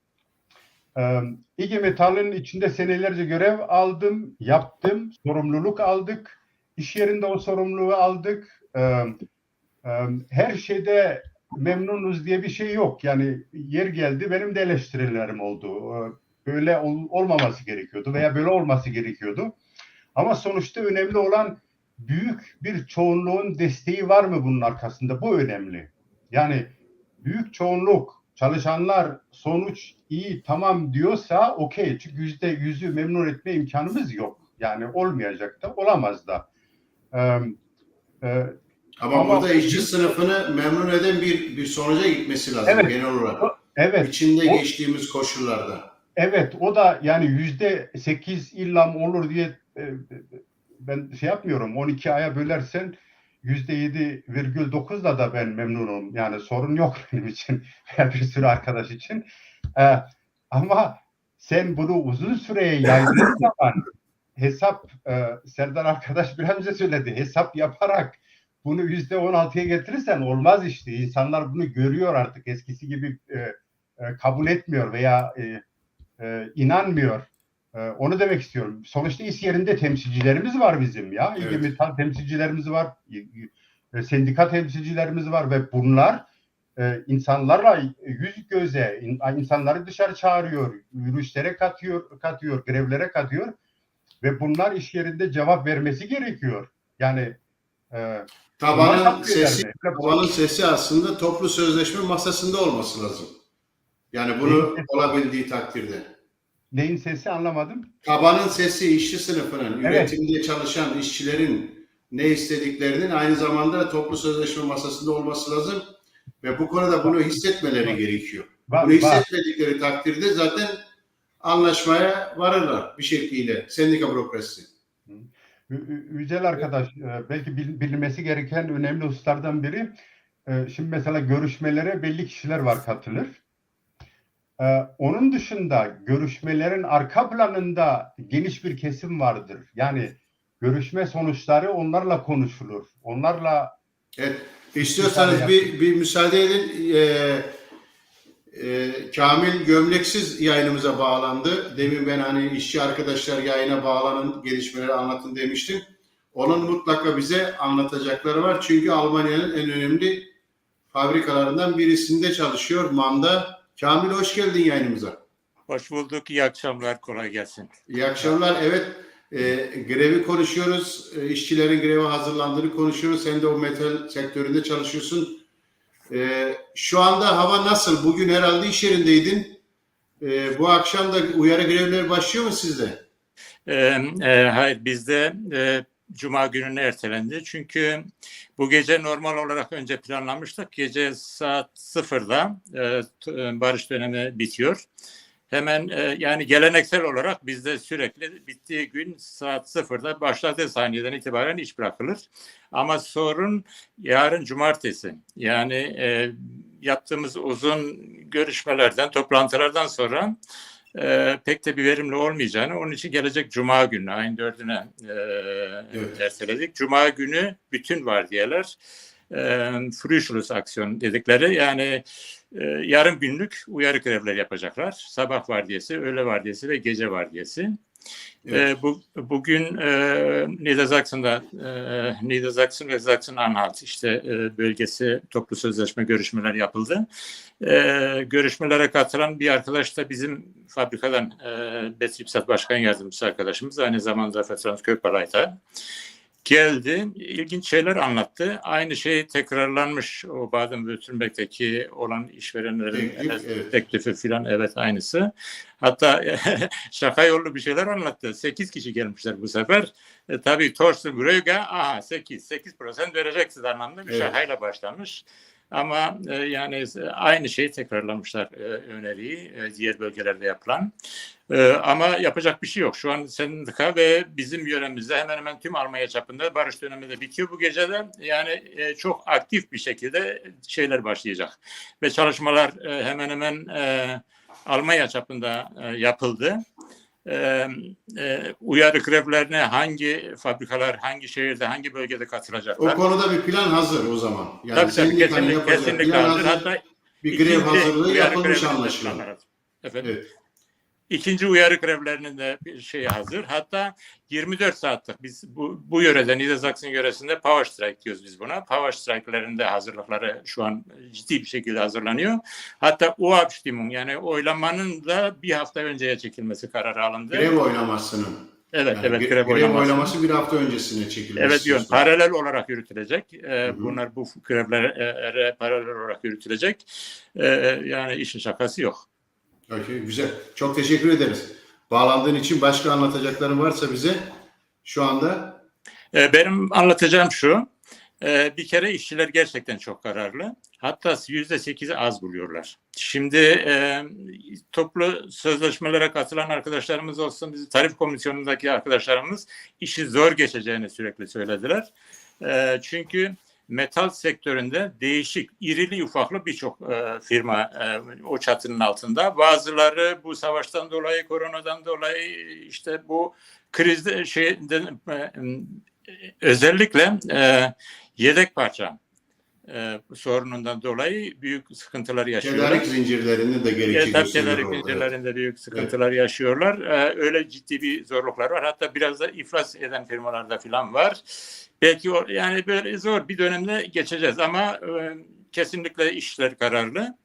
İGE Metal'in içinde senelerce görev aldım, yaptım, sorumluluk aldık. İş yerinde o sorumluluğu aldık. Her şeyde memnunuz diye bir şey yok. Yani yer geldi, benim de eleştirilerim oldu. Böyle olmaması gerekiyordu veya böyle olması gerekiyordu. Ama sonuçta önemli olan, büyük bir çoğunluğun desteği var mı bunun arkasında? Bu önemli. Yani büyük çoğunluk çalışanlar sonuç iyi, tamam diyorsa okey. Çünkü %100'ü memnun etme imkanımız yok. Yani olmayacak da, olamaz da. Ama burada işçi sınıfını memnun eden bir sonuca gitmesi lazım, evet, genel olarak. Evet. İçinde geçtiğimiz koşullarda. Evet, o da yani %8 illa olur diye ben şey yapmıyorum. 12 aya bölersen %7,9'la da ben memnunum. Yani sorun yok benim için veya bir sürü arkadaş için. Ama sen bunu uzun süreye yaydığın zaman hesap, Serdar arkadaş biraz önce söyledi, hesap yaparak bunu %16'ya getirirsen olmaz işte. İnsanlar bunu görüyor artık, eskisi gibi kabul etmiyor veya inanmıyor. Onu demek istiyorum. Sonuçta iş yerinde temsilcilerimiz var bizim ya. Evet. İlgili temsilcilerimiz var. Sendika temsilcilerimiz var ve bunlar insanlarla yüz göze, insanları dışarı çağırıyor, yürüyüşlere katıyor, grevlere katıyor ve bunlar iş yerinde cevap vermesi gerekiyor. Yani tabanın sesi aslında toplu sözleşme masasında olması lazım. Yani bunu olabildiği takdirde. Neyin sesi anlamadım. Tabanın sesi işçi sınıfının, Evet. üretimde çalışan işçilerin ne istediklerinin aynı zamanda toplu sözleşme masasında olması lazım ve bu konuda bunu hissetmeleri gerekiyor. Bunu hissetmedikleri takdirde zaten anlaşmaya varırlar bir şekilde, sendika bürokrasisi. Yücel arkadaş, belki bilinmesi gereken önemli hususlardan biri, şimdi mesela görüşmelere belli kişiler var, katılır. Onun dışında görüşmelerin arka planında geniş bir kesim vardır. Yani görüşme sonuçları onlarla konuşulur. Onlarla... Evet, istiyorsanız bir müsaade edin. Kamil Gömleksiz yayınımıza bağlandı. Demin ben hani işçi arkadaşlar yayına bağlanın, gelişmeleri anlatın demiştim. Onun mutlaka bize anlatacakları var. Çünkü Almanya'nın en önemli fabrikalarından birisinde çalışıyor, MAN'da. Kamil hoş geldin yayınımıza. Hoş bulduk. İyi akşamlar. Kolay gelsin. İyi akşamlar. Evet, grevi konuşuyoruz. İşçilerin greve hazırlandığını konuşuyoruz. Sen de o metal sektöründe çalışıyorsun. Şu anda hava nasıl? Bugün herhalde iş yerindeydin. Bu akşam da uyarı grevleri başlıyor mu sizde? Hayır, bizde Cuma gününe ertelendi. Çünkü bu gece normal olarak önce planlamıştık. Gece saat 0'da barış dönemi bitiyor. Hemen yani geleneksel olarak bizde sürekli bittiği gün saat 0'da başladığı saniyeden itibaren iş bırakılır. Ama sorun yarın cumartesi. Yani yaptığımız uzun görüşmelerden, toplantılardan sonra pek de bir verimli olmayacağını, onun için gelecek Cuma günü, ayın 4'üne evet, erteledik. Cuma günü bütün vardiyalar Frühschuss-aksiyon dedikleri, yani yarım günlük uyarı grevleri yapacaklar. Sabah vardiyası, öğle vardiyası ve gece vardiyası. Evet. Bugün Niedersachsen'da Niedersachsen ve Sachsen-Anhalt işte bölgesi toplu sözleşme görüşmeler yapıldı. Görüşmelere katılan bir arkadaş da bizim fabrikadan Betriebsrat Başkan Yardımcısı arkadaşımız, aynı zamanda Vertrauenskörperleiter geldi. İlginç şeyler anlattı. Aynı şey tekrarlanmış o Baden-Württemberg'deki olan işverenlerin teklifi filan, evet aynısı. Hatta şaka yollu bir şeyler anlattı. 8 kişi gelmişler bu sefer. Tabii Thorsten Gröger 8% vereceksiniz anlamında bir şakayla başlamış. Ama yani aynı şeyi tekrarlamışlar öneriyi diğer bölgelerde yapılan. Ama yapacak bir şey yok. Şu an sendika ve bizim yöremizde hemen hemen tüm Almanya çapında barış dönemi de bitiyor bu gecede. Yani çok aktif bir şekilde şeyler başlayacak. Ve çalışmalar hemen hemen Almanya çapında yapıldı. Uyarı grevlerine hangi fabrikalar, hangi şehirde, hangi bölgede katılacaklar? O konuda bir plan hazır o zaman. Yani tabii kesinlikle hazır. Hatta bir grev hazırlığı yapılmış anlaşılan. Efendim. Evet. İkinci uyarı grevlerinin de bir şeyi hazır. Hatta 24 saatlik biz bu yörede, Niedersachsen yöresinde Power Strike diyoruz biz buna. Power Strike'lerin de hazırlıkları şu an ciddi bir şekilde hazırlanıyor. Hatta o Abstimmung, yani oylamanın da bir hafta önceye çekilmesi kararı alındı. Grev oylamasının. Evet, Yani evet, grev grev oylaması bir hafta öncesine çekilmesi. Evet diyorum, söz konusu. paralel olarak yürütülecek. Hı. Bunlar bu grevlere paralel olarak yürütülecek. Yani işin şakası yok. Okey, güzel. Çok teşekkür ederiz. Bağlandığın için başka anlatacakların varsa bize şu anda. Benim anlatacağım şu. Bir kere işçiler gerçekten çok kararlı. Hatta %8'i az buluyorlar. Şimdi toplu sözleşmelere katılan arkadaşlarımız olsun, bizim tarif komisyonundaki arkadaşlarımız işi zor geçeceğini sürekli söylediler. Çünkü metal sektöründe değişik, irili ufaklı birçok firma o çatının altında. Bazıları bu savaştan dolayı, koronadan dolayı, işte bu krizde özellikle yedek parça sorunundan dolayı büyük sıkıntılar yaşıyorlar. Tedarik zincirlerinde de gerekli Tabii gösteriyor tedarik orada. zincirlerinde büyük sıkıntılar yaşıyorlar. Öyle ciddi bir zorluklar var. Hatta biraz da iflas eden firmalarda falan var. Belki yani böyle zor bir dönemde geçeceğiz ama kesinlikle işçiler kararlı.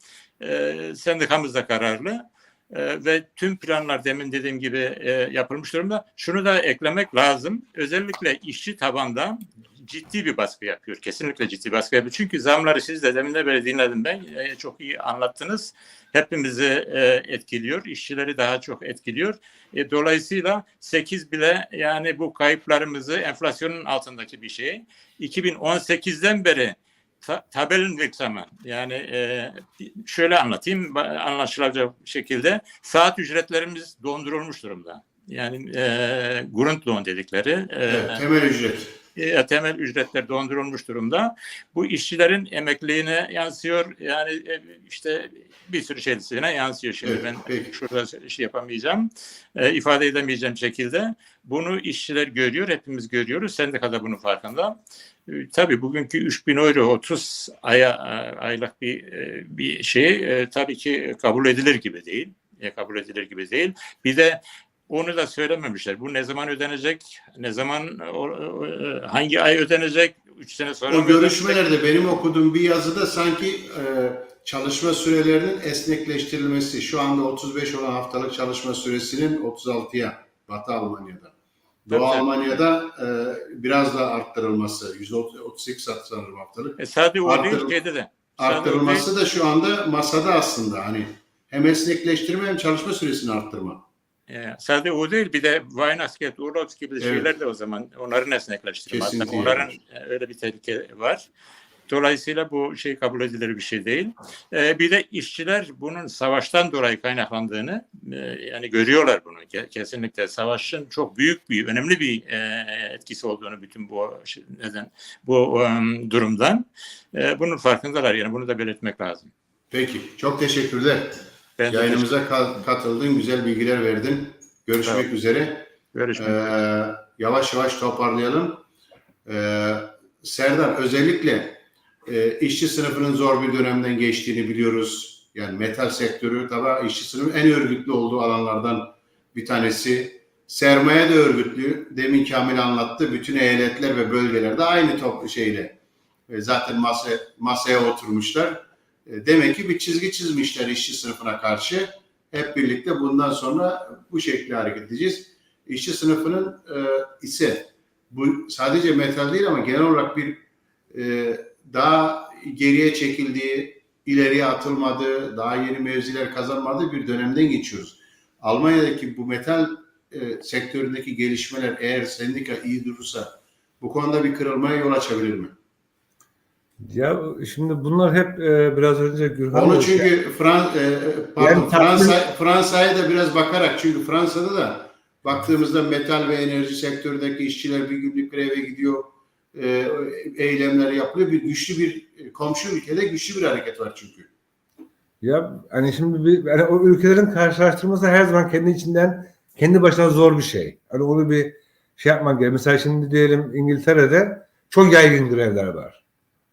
Sendikamız da kararlı. Ve tüm planlar demin dediğim gibi yapılmış durumda. Şunu da eklemek lazım. Özellikle işçi tabanda ciddi bir baskı yapıyor. Kesinlikle ciddi baskı yapıyor. Çünkü zamları siz de demin de böyle dinledim ben. Çok iyi anlattınız. Hepimizi etkiliyor. İşçileri daha çok etkiliyor. Dolayısıyla 8 bile yani bu kayıplarımızı enflasyonun altındaki bir şey. 2018'den beri tabelin wirksamı yani şöyle anlatayım anlaşılacak şekilde saat ücretlerimiz dondurulmuş durumda. Yani Grundlohn dedikleri temel ücret. Temel ücretler dondurulmuş durumda. Bu işçilerin emekliliğine yansıyor. Yani işte bir sürü şeyine yansıyor. Şimdi Evet, ben peki. şurada şey yapamayacağım. İfade edemeyeceğim şekilde. Bunu işçiler görüyor. Hepimiz görüyoruz. Sendika da bunun farkında. Tabii bugünkü 3.000 euro 30 aylık bir şey tabii ki kabul edilir gibi değil. Kabul edilir gibi değil. Bir de onu da söylememişler. Bu ne zaman ödenecek? Ne zaman hangi ay ödenecek? 3 sene sonra O görüşmelerde benim okuduğum bir yazıda sanki çalışma sürelerinin esnekleştirilmesi, şu anda 35 olan haftalık çalışma süresinin 36'ya Batı Almanya'da. Doğu Tabii. Almanya'da biraz daha arttırılması, %38 sanırım haftalık. Sadece o değil, şeyde de. Arttırılması da şu anda masada aslında. Hani hem esnekleştirme hem çalışma süresini arttırma. Sadece o değil, bir de Weihnachtsgeld, Urlaubs gibi şeyler de o zaman onların esnekleştirme. Kesinlikle. Onların öyle bir tehlike var. Dolayısıyla bu şey kabul edilir bir şey değil. Bir de işçiler bunun savaştan dolayı kaynaklandığını yani görüyorlar bunu. Kesinlikle savaşın çok büyük bir, önemli bir etkisi olduğunu bütün bu durumdan. Bunun farkındalar yani bunu da belirtmek lazım. Peki, çok teşekkürler. Yayınımıza katıldın, güzel bilgiler verdin. Görüşmek üzere. Görüşmek üzere. Yavaş yavaş toparlayalım. Serdar, özellikle işçi sınıfının zor bir dönemden geçtiğini biliyoruz. Yani metal sektörü tabii işçi sınıfının en örgütlü olduğu alanlardan bir tanesi. Sermaye de örgütlü. Demin Kamil anlattı. Bütün eyaletler ve bölgelerde aynı zaten masaya oturmuşlar. Demek ki bir çizgi çizmişler işçi sınıfına karşı. Hep birlikte bundan sonra bu şekilde hareket edeceğiz. İşçi sınıfının ise bu sadece metal değil ama genel olarak bir daha geriye çekildiği, ileriye atılmadığı, daha yeni mevziler kazanmadığı bir dönemden geçiyoruz. Almanya'daki bu metal sektöründeki gelişmeler eğer sendika iyi durursa bu konuda bir kırılmaya yol açabilir mi? Ya şimdi bunlar hep biraz önce Gürhan onu çünkü Fransa'ya da biraz bakarak, çünkü Fransa'da da baktığımızda metal ve enerji sektöründeki işçiler bir günlük greve gidiyor, eylemler yapılıyor. Komşu ülkede güçlü bir hareket var çünkü. Ya hani şimdi yani o ülkelerin karşılaştırması her zaman kendi başına zor bir şey. Hani onu bir şey yapmak gerekiyor. Mesela şimdi diyelim İngiltere'de çok yaygın grevler var.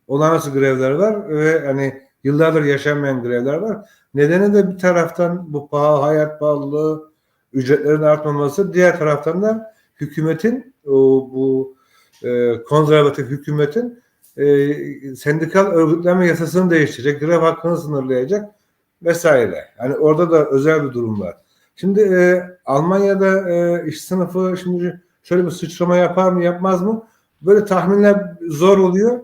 Olağanüstü grevler var ve hani yıllardır yaşanmayan grevler var. Nedeni de bir taraftan bu hayat pahalılığı, ücretlerin artmaması, diğer taraftan da hükümetin bu konservatif hükümetin sendikal örgütlenme yasasını değiştirecek, grev hakkını sınırlayacak vesaire. Yani orada da özel bir durum var. Şimdi Almanya'da iş sınıfı şimdi şöyle bir sıçrama yapar mı yapmaz mı? Böyle tahminler zor oluyor.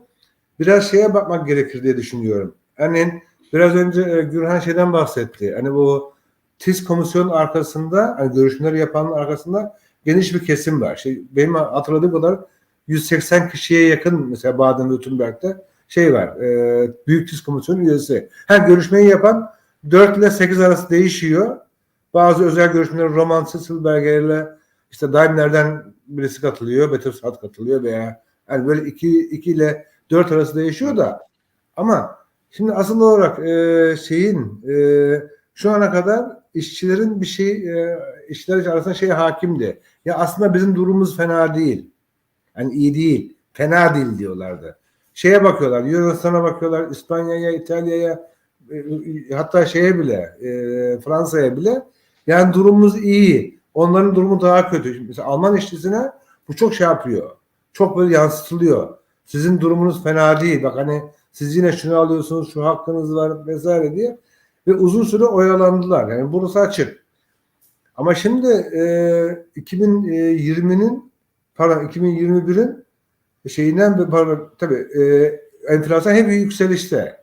Biraz şeye bakmak gerekir diye düşünüyorum. Hani biraz önce Gürhan şeyden bahsetti. Hani bu TİS komisyonun arkasında, hani görüşmeleri yapanın arkasında geniş bir kesim var. Benim hatırladığım kadar 180 kişiye yakın mesela Baden-Württemberg'de şey var. Büyük TİS komisyonu üyesi. Görüşmeyi yapan 4 ile 8 arası değişiyor. Bazı özel görüşmeler Roman Sisselberger ile işte Daimler'den birisi katılıyor, Bettelstadt katılıyor veya yani böyle 2 ile 4 arası değişiyor da ama şimdi asıl olarak şu ana kadar işçilerin işçiler arasında hakimdi. Ya aslında bizim durumumuz fena değil. Yani iyi değil. Fena değil diyorlardı. Şeye bakıyorlar. Yunanistan'a bakıyorlar. İspanya'ya, İtalya'ya hatta bile Fransa'ya bile yani durumumuz iyi. Onların durumu daha kötü. Mesela Alman işçisine bu çok yapıyor. Çok böyle yansıtılıyor. Sizin durumunuz fena değil. Bak hani siz yine şunu alıyorsunuz, şu hakkınız var vesaire diye. Ve uzun süre oyalandılar. Yani burası açık. Ama şimdi 2021'in tabii enflasyon hep gerçekte.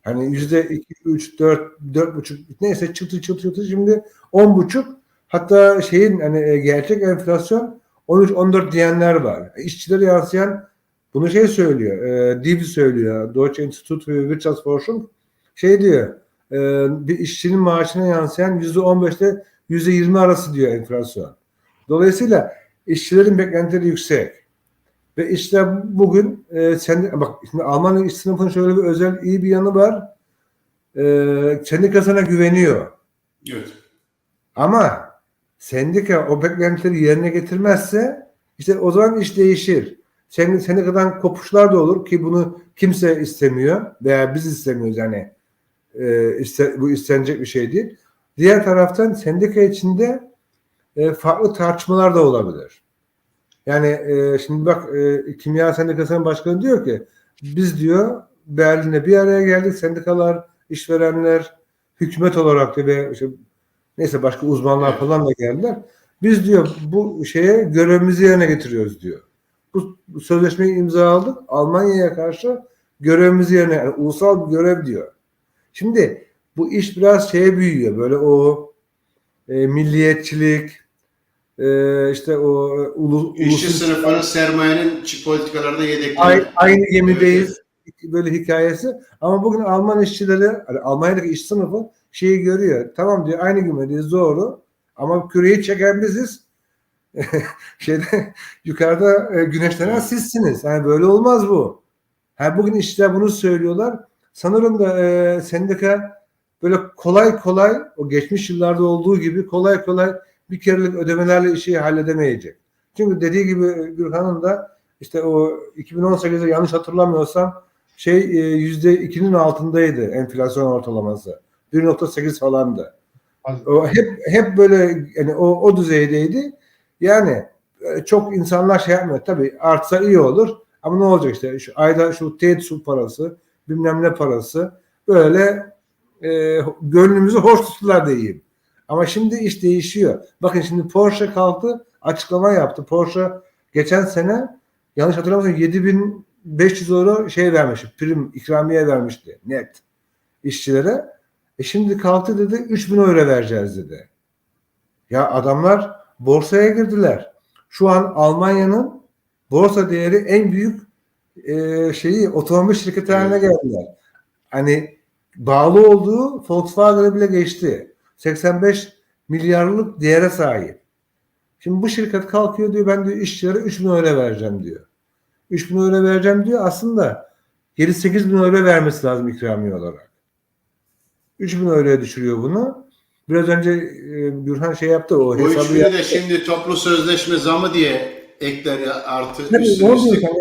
Hani %2, 3, 4, 4,5 neyse çıktı şimdi 10,5 hatta hani gerçek enflasyon 13, 14 diyenler var. İşçilere yansıyan bunu söylüyor. DIV söylüyor. Deutsche Institut für Wirtschaftsforschung diyor. Bir işçinin maaşına yansıyan %15'te %20 arası diyor enflasyon. Dolayısıyla işçilerin beklentileri yüksek. Ve işte bugün bak şimdi Alman iş sınıfının şöyle bir özel iyi bir yanı var. Sendikasına güveniyor. Evet. Ama sendika o beklentileri yerine getirmezse işte o zaman iş değişir. Sendikadan kopuşlar da olur ki bunu kimse istemiyor veya biz istemiyoruz yani bu istenecek bir şey değil. Diğer taraftan sendika içinde farklı tartışmalar da olabilir. Yani şimdi bak Kimya Sendikası'nın başkanı diyor ki biz diyor Berlin'e bir araya geldik sendikalar, işverenler, hükümet olarak da ve neyse başka uzmanlar falan da geldiler. Biz diyor bu görevimizi yerine getiriyoruz diyor. Bu sözleşmeyi imzaladık. Almanya'ya karşı görevimizi yerine yani ulusal bir görev diyor. Şimdi bu iş biraz büyüyor. Böyle o milliyetçilik işte o İşçi sınıfının sermayenin politikalarda yedekleri. aynı gemideyiz böyle hikayesi. Ama bugün Alman işçileri hani Almanya'daki iş sınıfı görüyor. Tamam diyor aynı gemideyiz doğru. Ama küreyi çeken biziz. Yukarıda güneşlenen sizsiniz. Yani böyle olmaz bu. Bugün işçiler bunu söylüyorlar. Sanırım da sendika böyle kolay o geçmiş yıllarda olduğu gibi kolay bir kerelik ödemelerle işi halledemeyecek. Çünkü dediği gibi Gürhan'ın da işte o 2018'de yanlış hatırlamıyorsam %2'nin altındaydı enflasyon ortalaması. 1,8 falandı. O hep böyle yani o düzeydeydi. Yani çok insanlar yapmıyor. Tabii artsa iyi olur. Ama ne olacak işte şu ayda şu su parası, bilmem ne parası böyle gönlümüzü hoş tuttular diyeyim. Ama şimdi iş değişiyor. Bakın şimdi Porsche kalktı, açıklama yaptı. Porsche geçen sene yanlış hatırlamıyorsam 7.500 euro vermiş, prim, ikramiye vermişti net işçilere. Şimdi kalktı dedi 3.000 euro vereceğiz dedi. Ya adamlar borsaya girdiler. Şu an Almanya'nın borsa değeri en büyük otomobil şirketi haline geldiler. Hani bağlı olduğu Volkswagen'e bile geçti. 85 milyarlık değere sahip. Şimdi bu şirket kalkıyor diyor ben diyor işçilere 3.000 euro vereceğim diyor. 3.000 euro vereceğim diyor aslında 7-8 bin euro vermesi lazım ikramiye olarak. 3.000 euroya düşürüyor bunu. Biraz önce Gürhan yaptı o hesabı. Bu 3.000'i de şimdi toplu sözleşme zamı diye ekler artı tabii, üstüne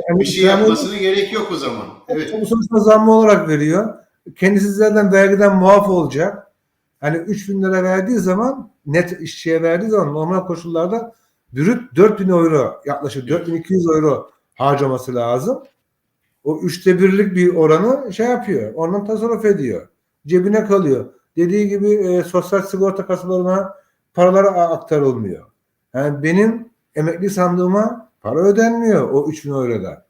yani bir şey yapmasına gerek yok o zaman. Evet. Toplu sözleşme zammı olarak veriyor. Kendisi zaten vergiden muaf olacak. Hani 3.000 lira verdiği zaman net işçiye verdiği zaman normal koşullarda brüt 4.000 euro yaklaşık 4.200 euro harcaması lazım. O 1/3'lik bir oranı yapıyor. Ondan tasarruf ediyor. Cebine kalıyor. dediği gibi sosyal sigorta kasalarına paralar aktarılmıyor. Yani benim emekli sandığıma para ödenmiyor o 3.000 euroda.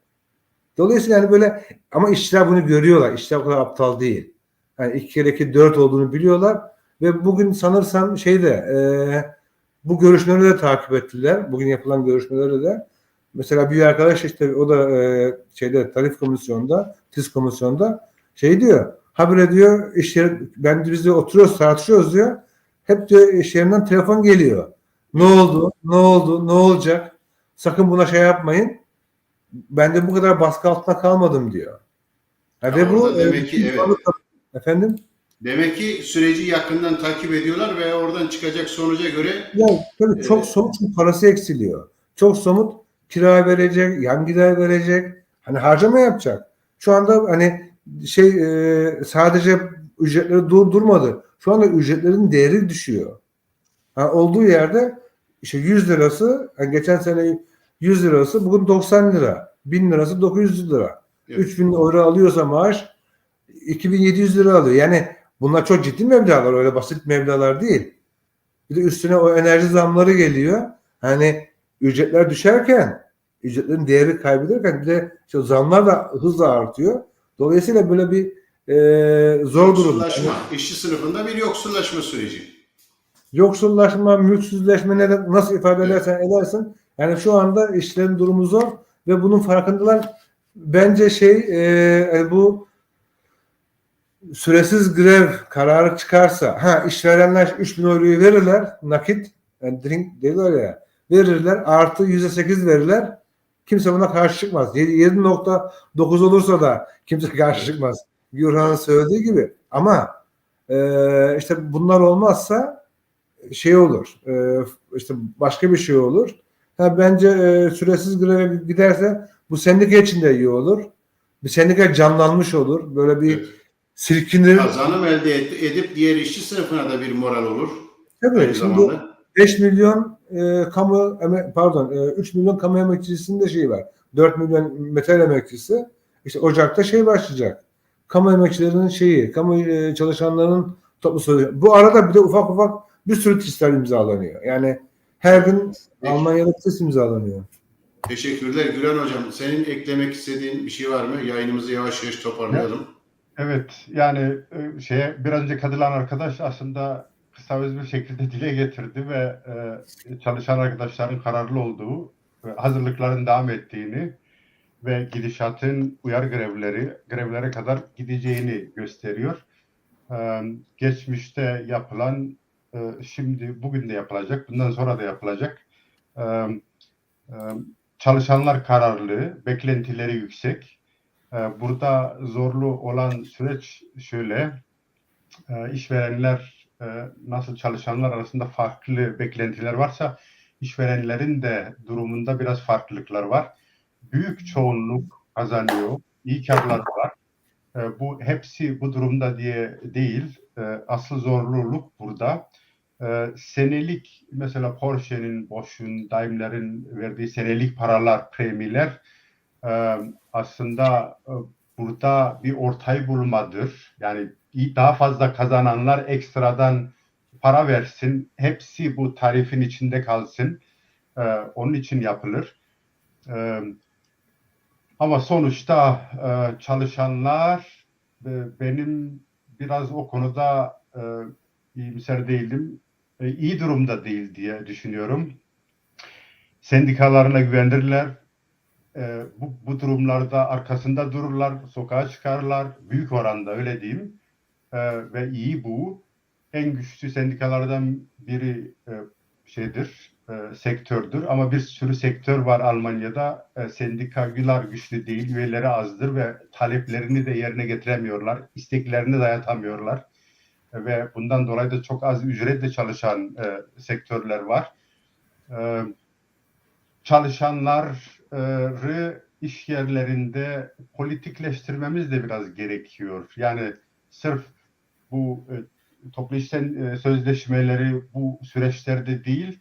Dolayısıyla yani böyle ama işçiler bunu görüyorlar. İşçiler o kadar aptal değil. Yani 2 kere 2 4 olduğunu biliyorlar ve bugün sanırsam bu görüşmeleri de takip ettiler. Bugün yapılan görüşmeleri de. Mesela bir arkadaş işte o da tarif komisyonunda, TİS komisyonunda diyor. Habire diyor biz de oturuyoruz tartışıyoruz diyor. Hep diyor iş yerinden telefon geliyor. Ne oldu? Ne oldu? Ne olacak? Sakın buna yapmayın. Ben de bu kadar baskı altında kalmadım diyor. Ve bu demek ki evet. Efendim? Demek ki süreci yakından takip ediyorlar ve oradan çıkacak sonuca göre tabii çok somut parası eksiliyor. Çok somut kira verecek, yan gider verecek. Hani harcama yapacak. Şu anda hani sadece ücretleri durmadı. Şu anda ücretlerin değeri düşüyor. Olduğu yerde 100 lirası geçen sene 100 lirası bugün 90 lira. 1000 lirası 900 lira. Evet. 3000 euro alıyorsa maaş 2700 lira alıyor. Yani bunlar çok ciddi meblağlar. Öyle basit meblağlar değil. Bir de üstüne o enerji zamları geliyor. Hani ücretler düşerken ücretlerin değeri kaybederken bir de zamlar da hızla artıyor. Dolayısıyla böyle bir zor durum. Yani, işçi sınıfında bir yoksullaşma süreci. Yoksullaşma, mülksüzleşme nasıl ifade edersen edersin. Yani şu anda işçilerin durumu zor ve bunun farkındalar. Bence bu süresiz grev kararı çıkarsa işverenler 3.000 euroyu verirler nakit drink diyorlar ya verirler artı %8 verirler kimse buna karşı çıkmaz. 7.9 olursa da kimse karşı çıkmaz. Gürhan'ın söylediği gibi ama işte bunlar olmazsa olur. İşte başka bir şey olur. Bence süresiz greve giderse bu sendika için de iyi olur. Bir sendika canlanmış olur. Böyle bir silkinir. Kazanım elde edip diğer işçi sınıfına da bir moral olur. Tabii şimdi 5 milyon 3 milyon kamu emekçisinde var. 4 milyon metal emekçisi. İşte Ocak'ta başlayacak. Kamu emekçilerinin kamu çalışanlarının toplu sözleşmesi. Bu arada bir de ufak bir sürü TİS'ler imzalanıyor. Yani her gün Almanya'da TİS imzalanıyor. Teşekkürler Gülen Hocam. Senin eklemek istediğin bir şey var mı? Yayınımızı yavaş yavaş toparlayalım. Evet, yani biraz önce katılan arkadaş aslında kısa öz bir şekilde dile getirdi ve çalışan arkadaşların kararlı olduğu, hazırlıkların devam ettiğini ve gidişatın uyarı grevlere kadar gideceğini gösteriyor. Geçmişte yapılan, bugün de yapılacak, bundan sonra da yapılacak. Çalışanlar kararlı, beklentileri yüksek. Burada zorlu olan süreç şöyle, işverenler nasıl çalışanlar arasında farklı beklentiler varsa işverenlerin de durumunda biraz farklılıklar var. Büyük çoğunluk kazanıyor, iyi karlar var. Bu hepsi bu durumda diye değil. Asıl zorluluk burada. Senelik mesela Porsche'nin, Bosch'un, Daimler'in verdiği senelik paralar, premiler aslında burada bir ortayı bulmadır. Yani daha fazla kazananlar ekstradan para versin. Hepsi bu tarifin içinde kalsın. Onun için yapılır. Ama sonuçta çalışanlar benim biraz o konuda iyimser değilim. İyi durumda değil diye düşünüyorum. Sendikalarına güvenirler. Bu durumlarda arkasında dururlar, sokağa çıkarlar. Büyük oranda öyle diyeyim. Ve iyi bu. En güçlü sendikalardan biri sektördür. Ama bir sürü sektör var Almanya'da. Sendikalar güçlü değil, üyeleri azdır ve taleplerini de yerine getiremiyorlar. İsteklerini dayatamıyorlar. Ve bundan dolayı da çok az ücretle çalışan sektörler var. Çalışanları iş yerlerinde politikleştirmemiz de biraz gerekiyor. Yani sırf bu toplu iş sözleşmeleri bu süreçlerde değil,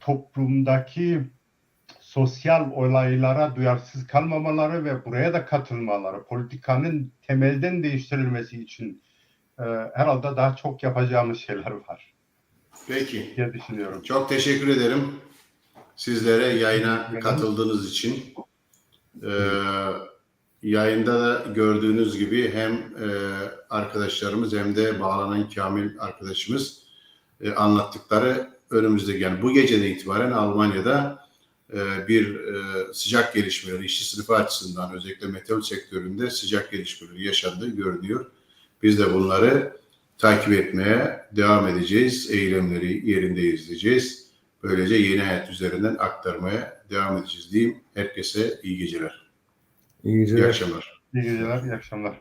toplumdaki sosyal olaylara duyarsız kalmamaları ve buraya da katılmaları, politikanın temelden değiştirilmesi için herhalde daha çok yapacağımız şeyler var Peki. diye düşünüyorum. Çok teşekkür ederim sizlere yayına katıldığınız için. Yayında da gördüğünüz gibi hem arkadaşlarımız hem de bağlanan Kamil arkadaşımız anlattıkları önümüzde, yani bu geceden itibaren Almanya'da bir sıcak gelişmeleri, işçi sınıfı açısından özellikle metal sektöründe sıcak gelişmeleri yaşandığı görünüyor. Biz de bunları takip etmeye devam edeceğiz. Eylemleri yerinde izleyeceğiz. Böylece Yeni Hayat üzerinden aktarmaya devam edeceğiz diyeyim. Herkese iyi geceler. İyi geceler. İyi akşamlar. İyi geceler, iyi akşamlar.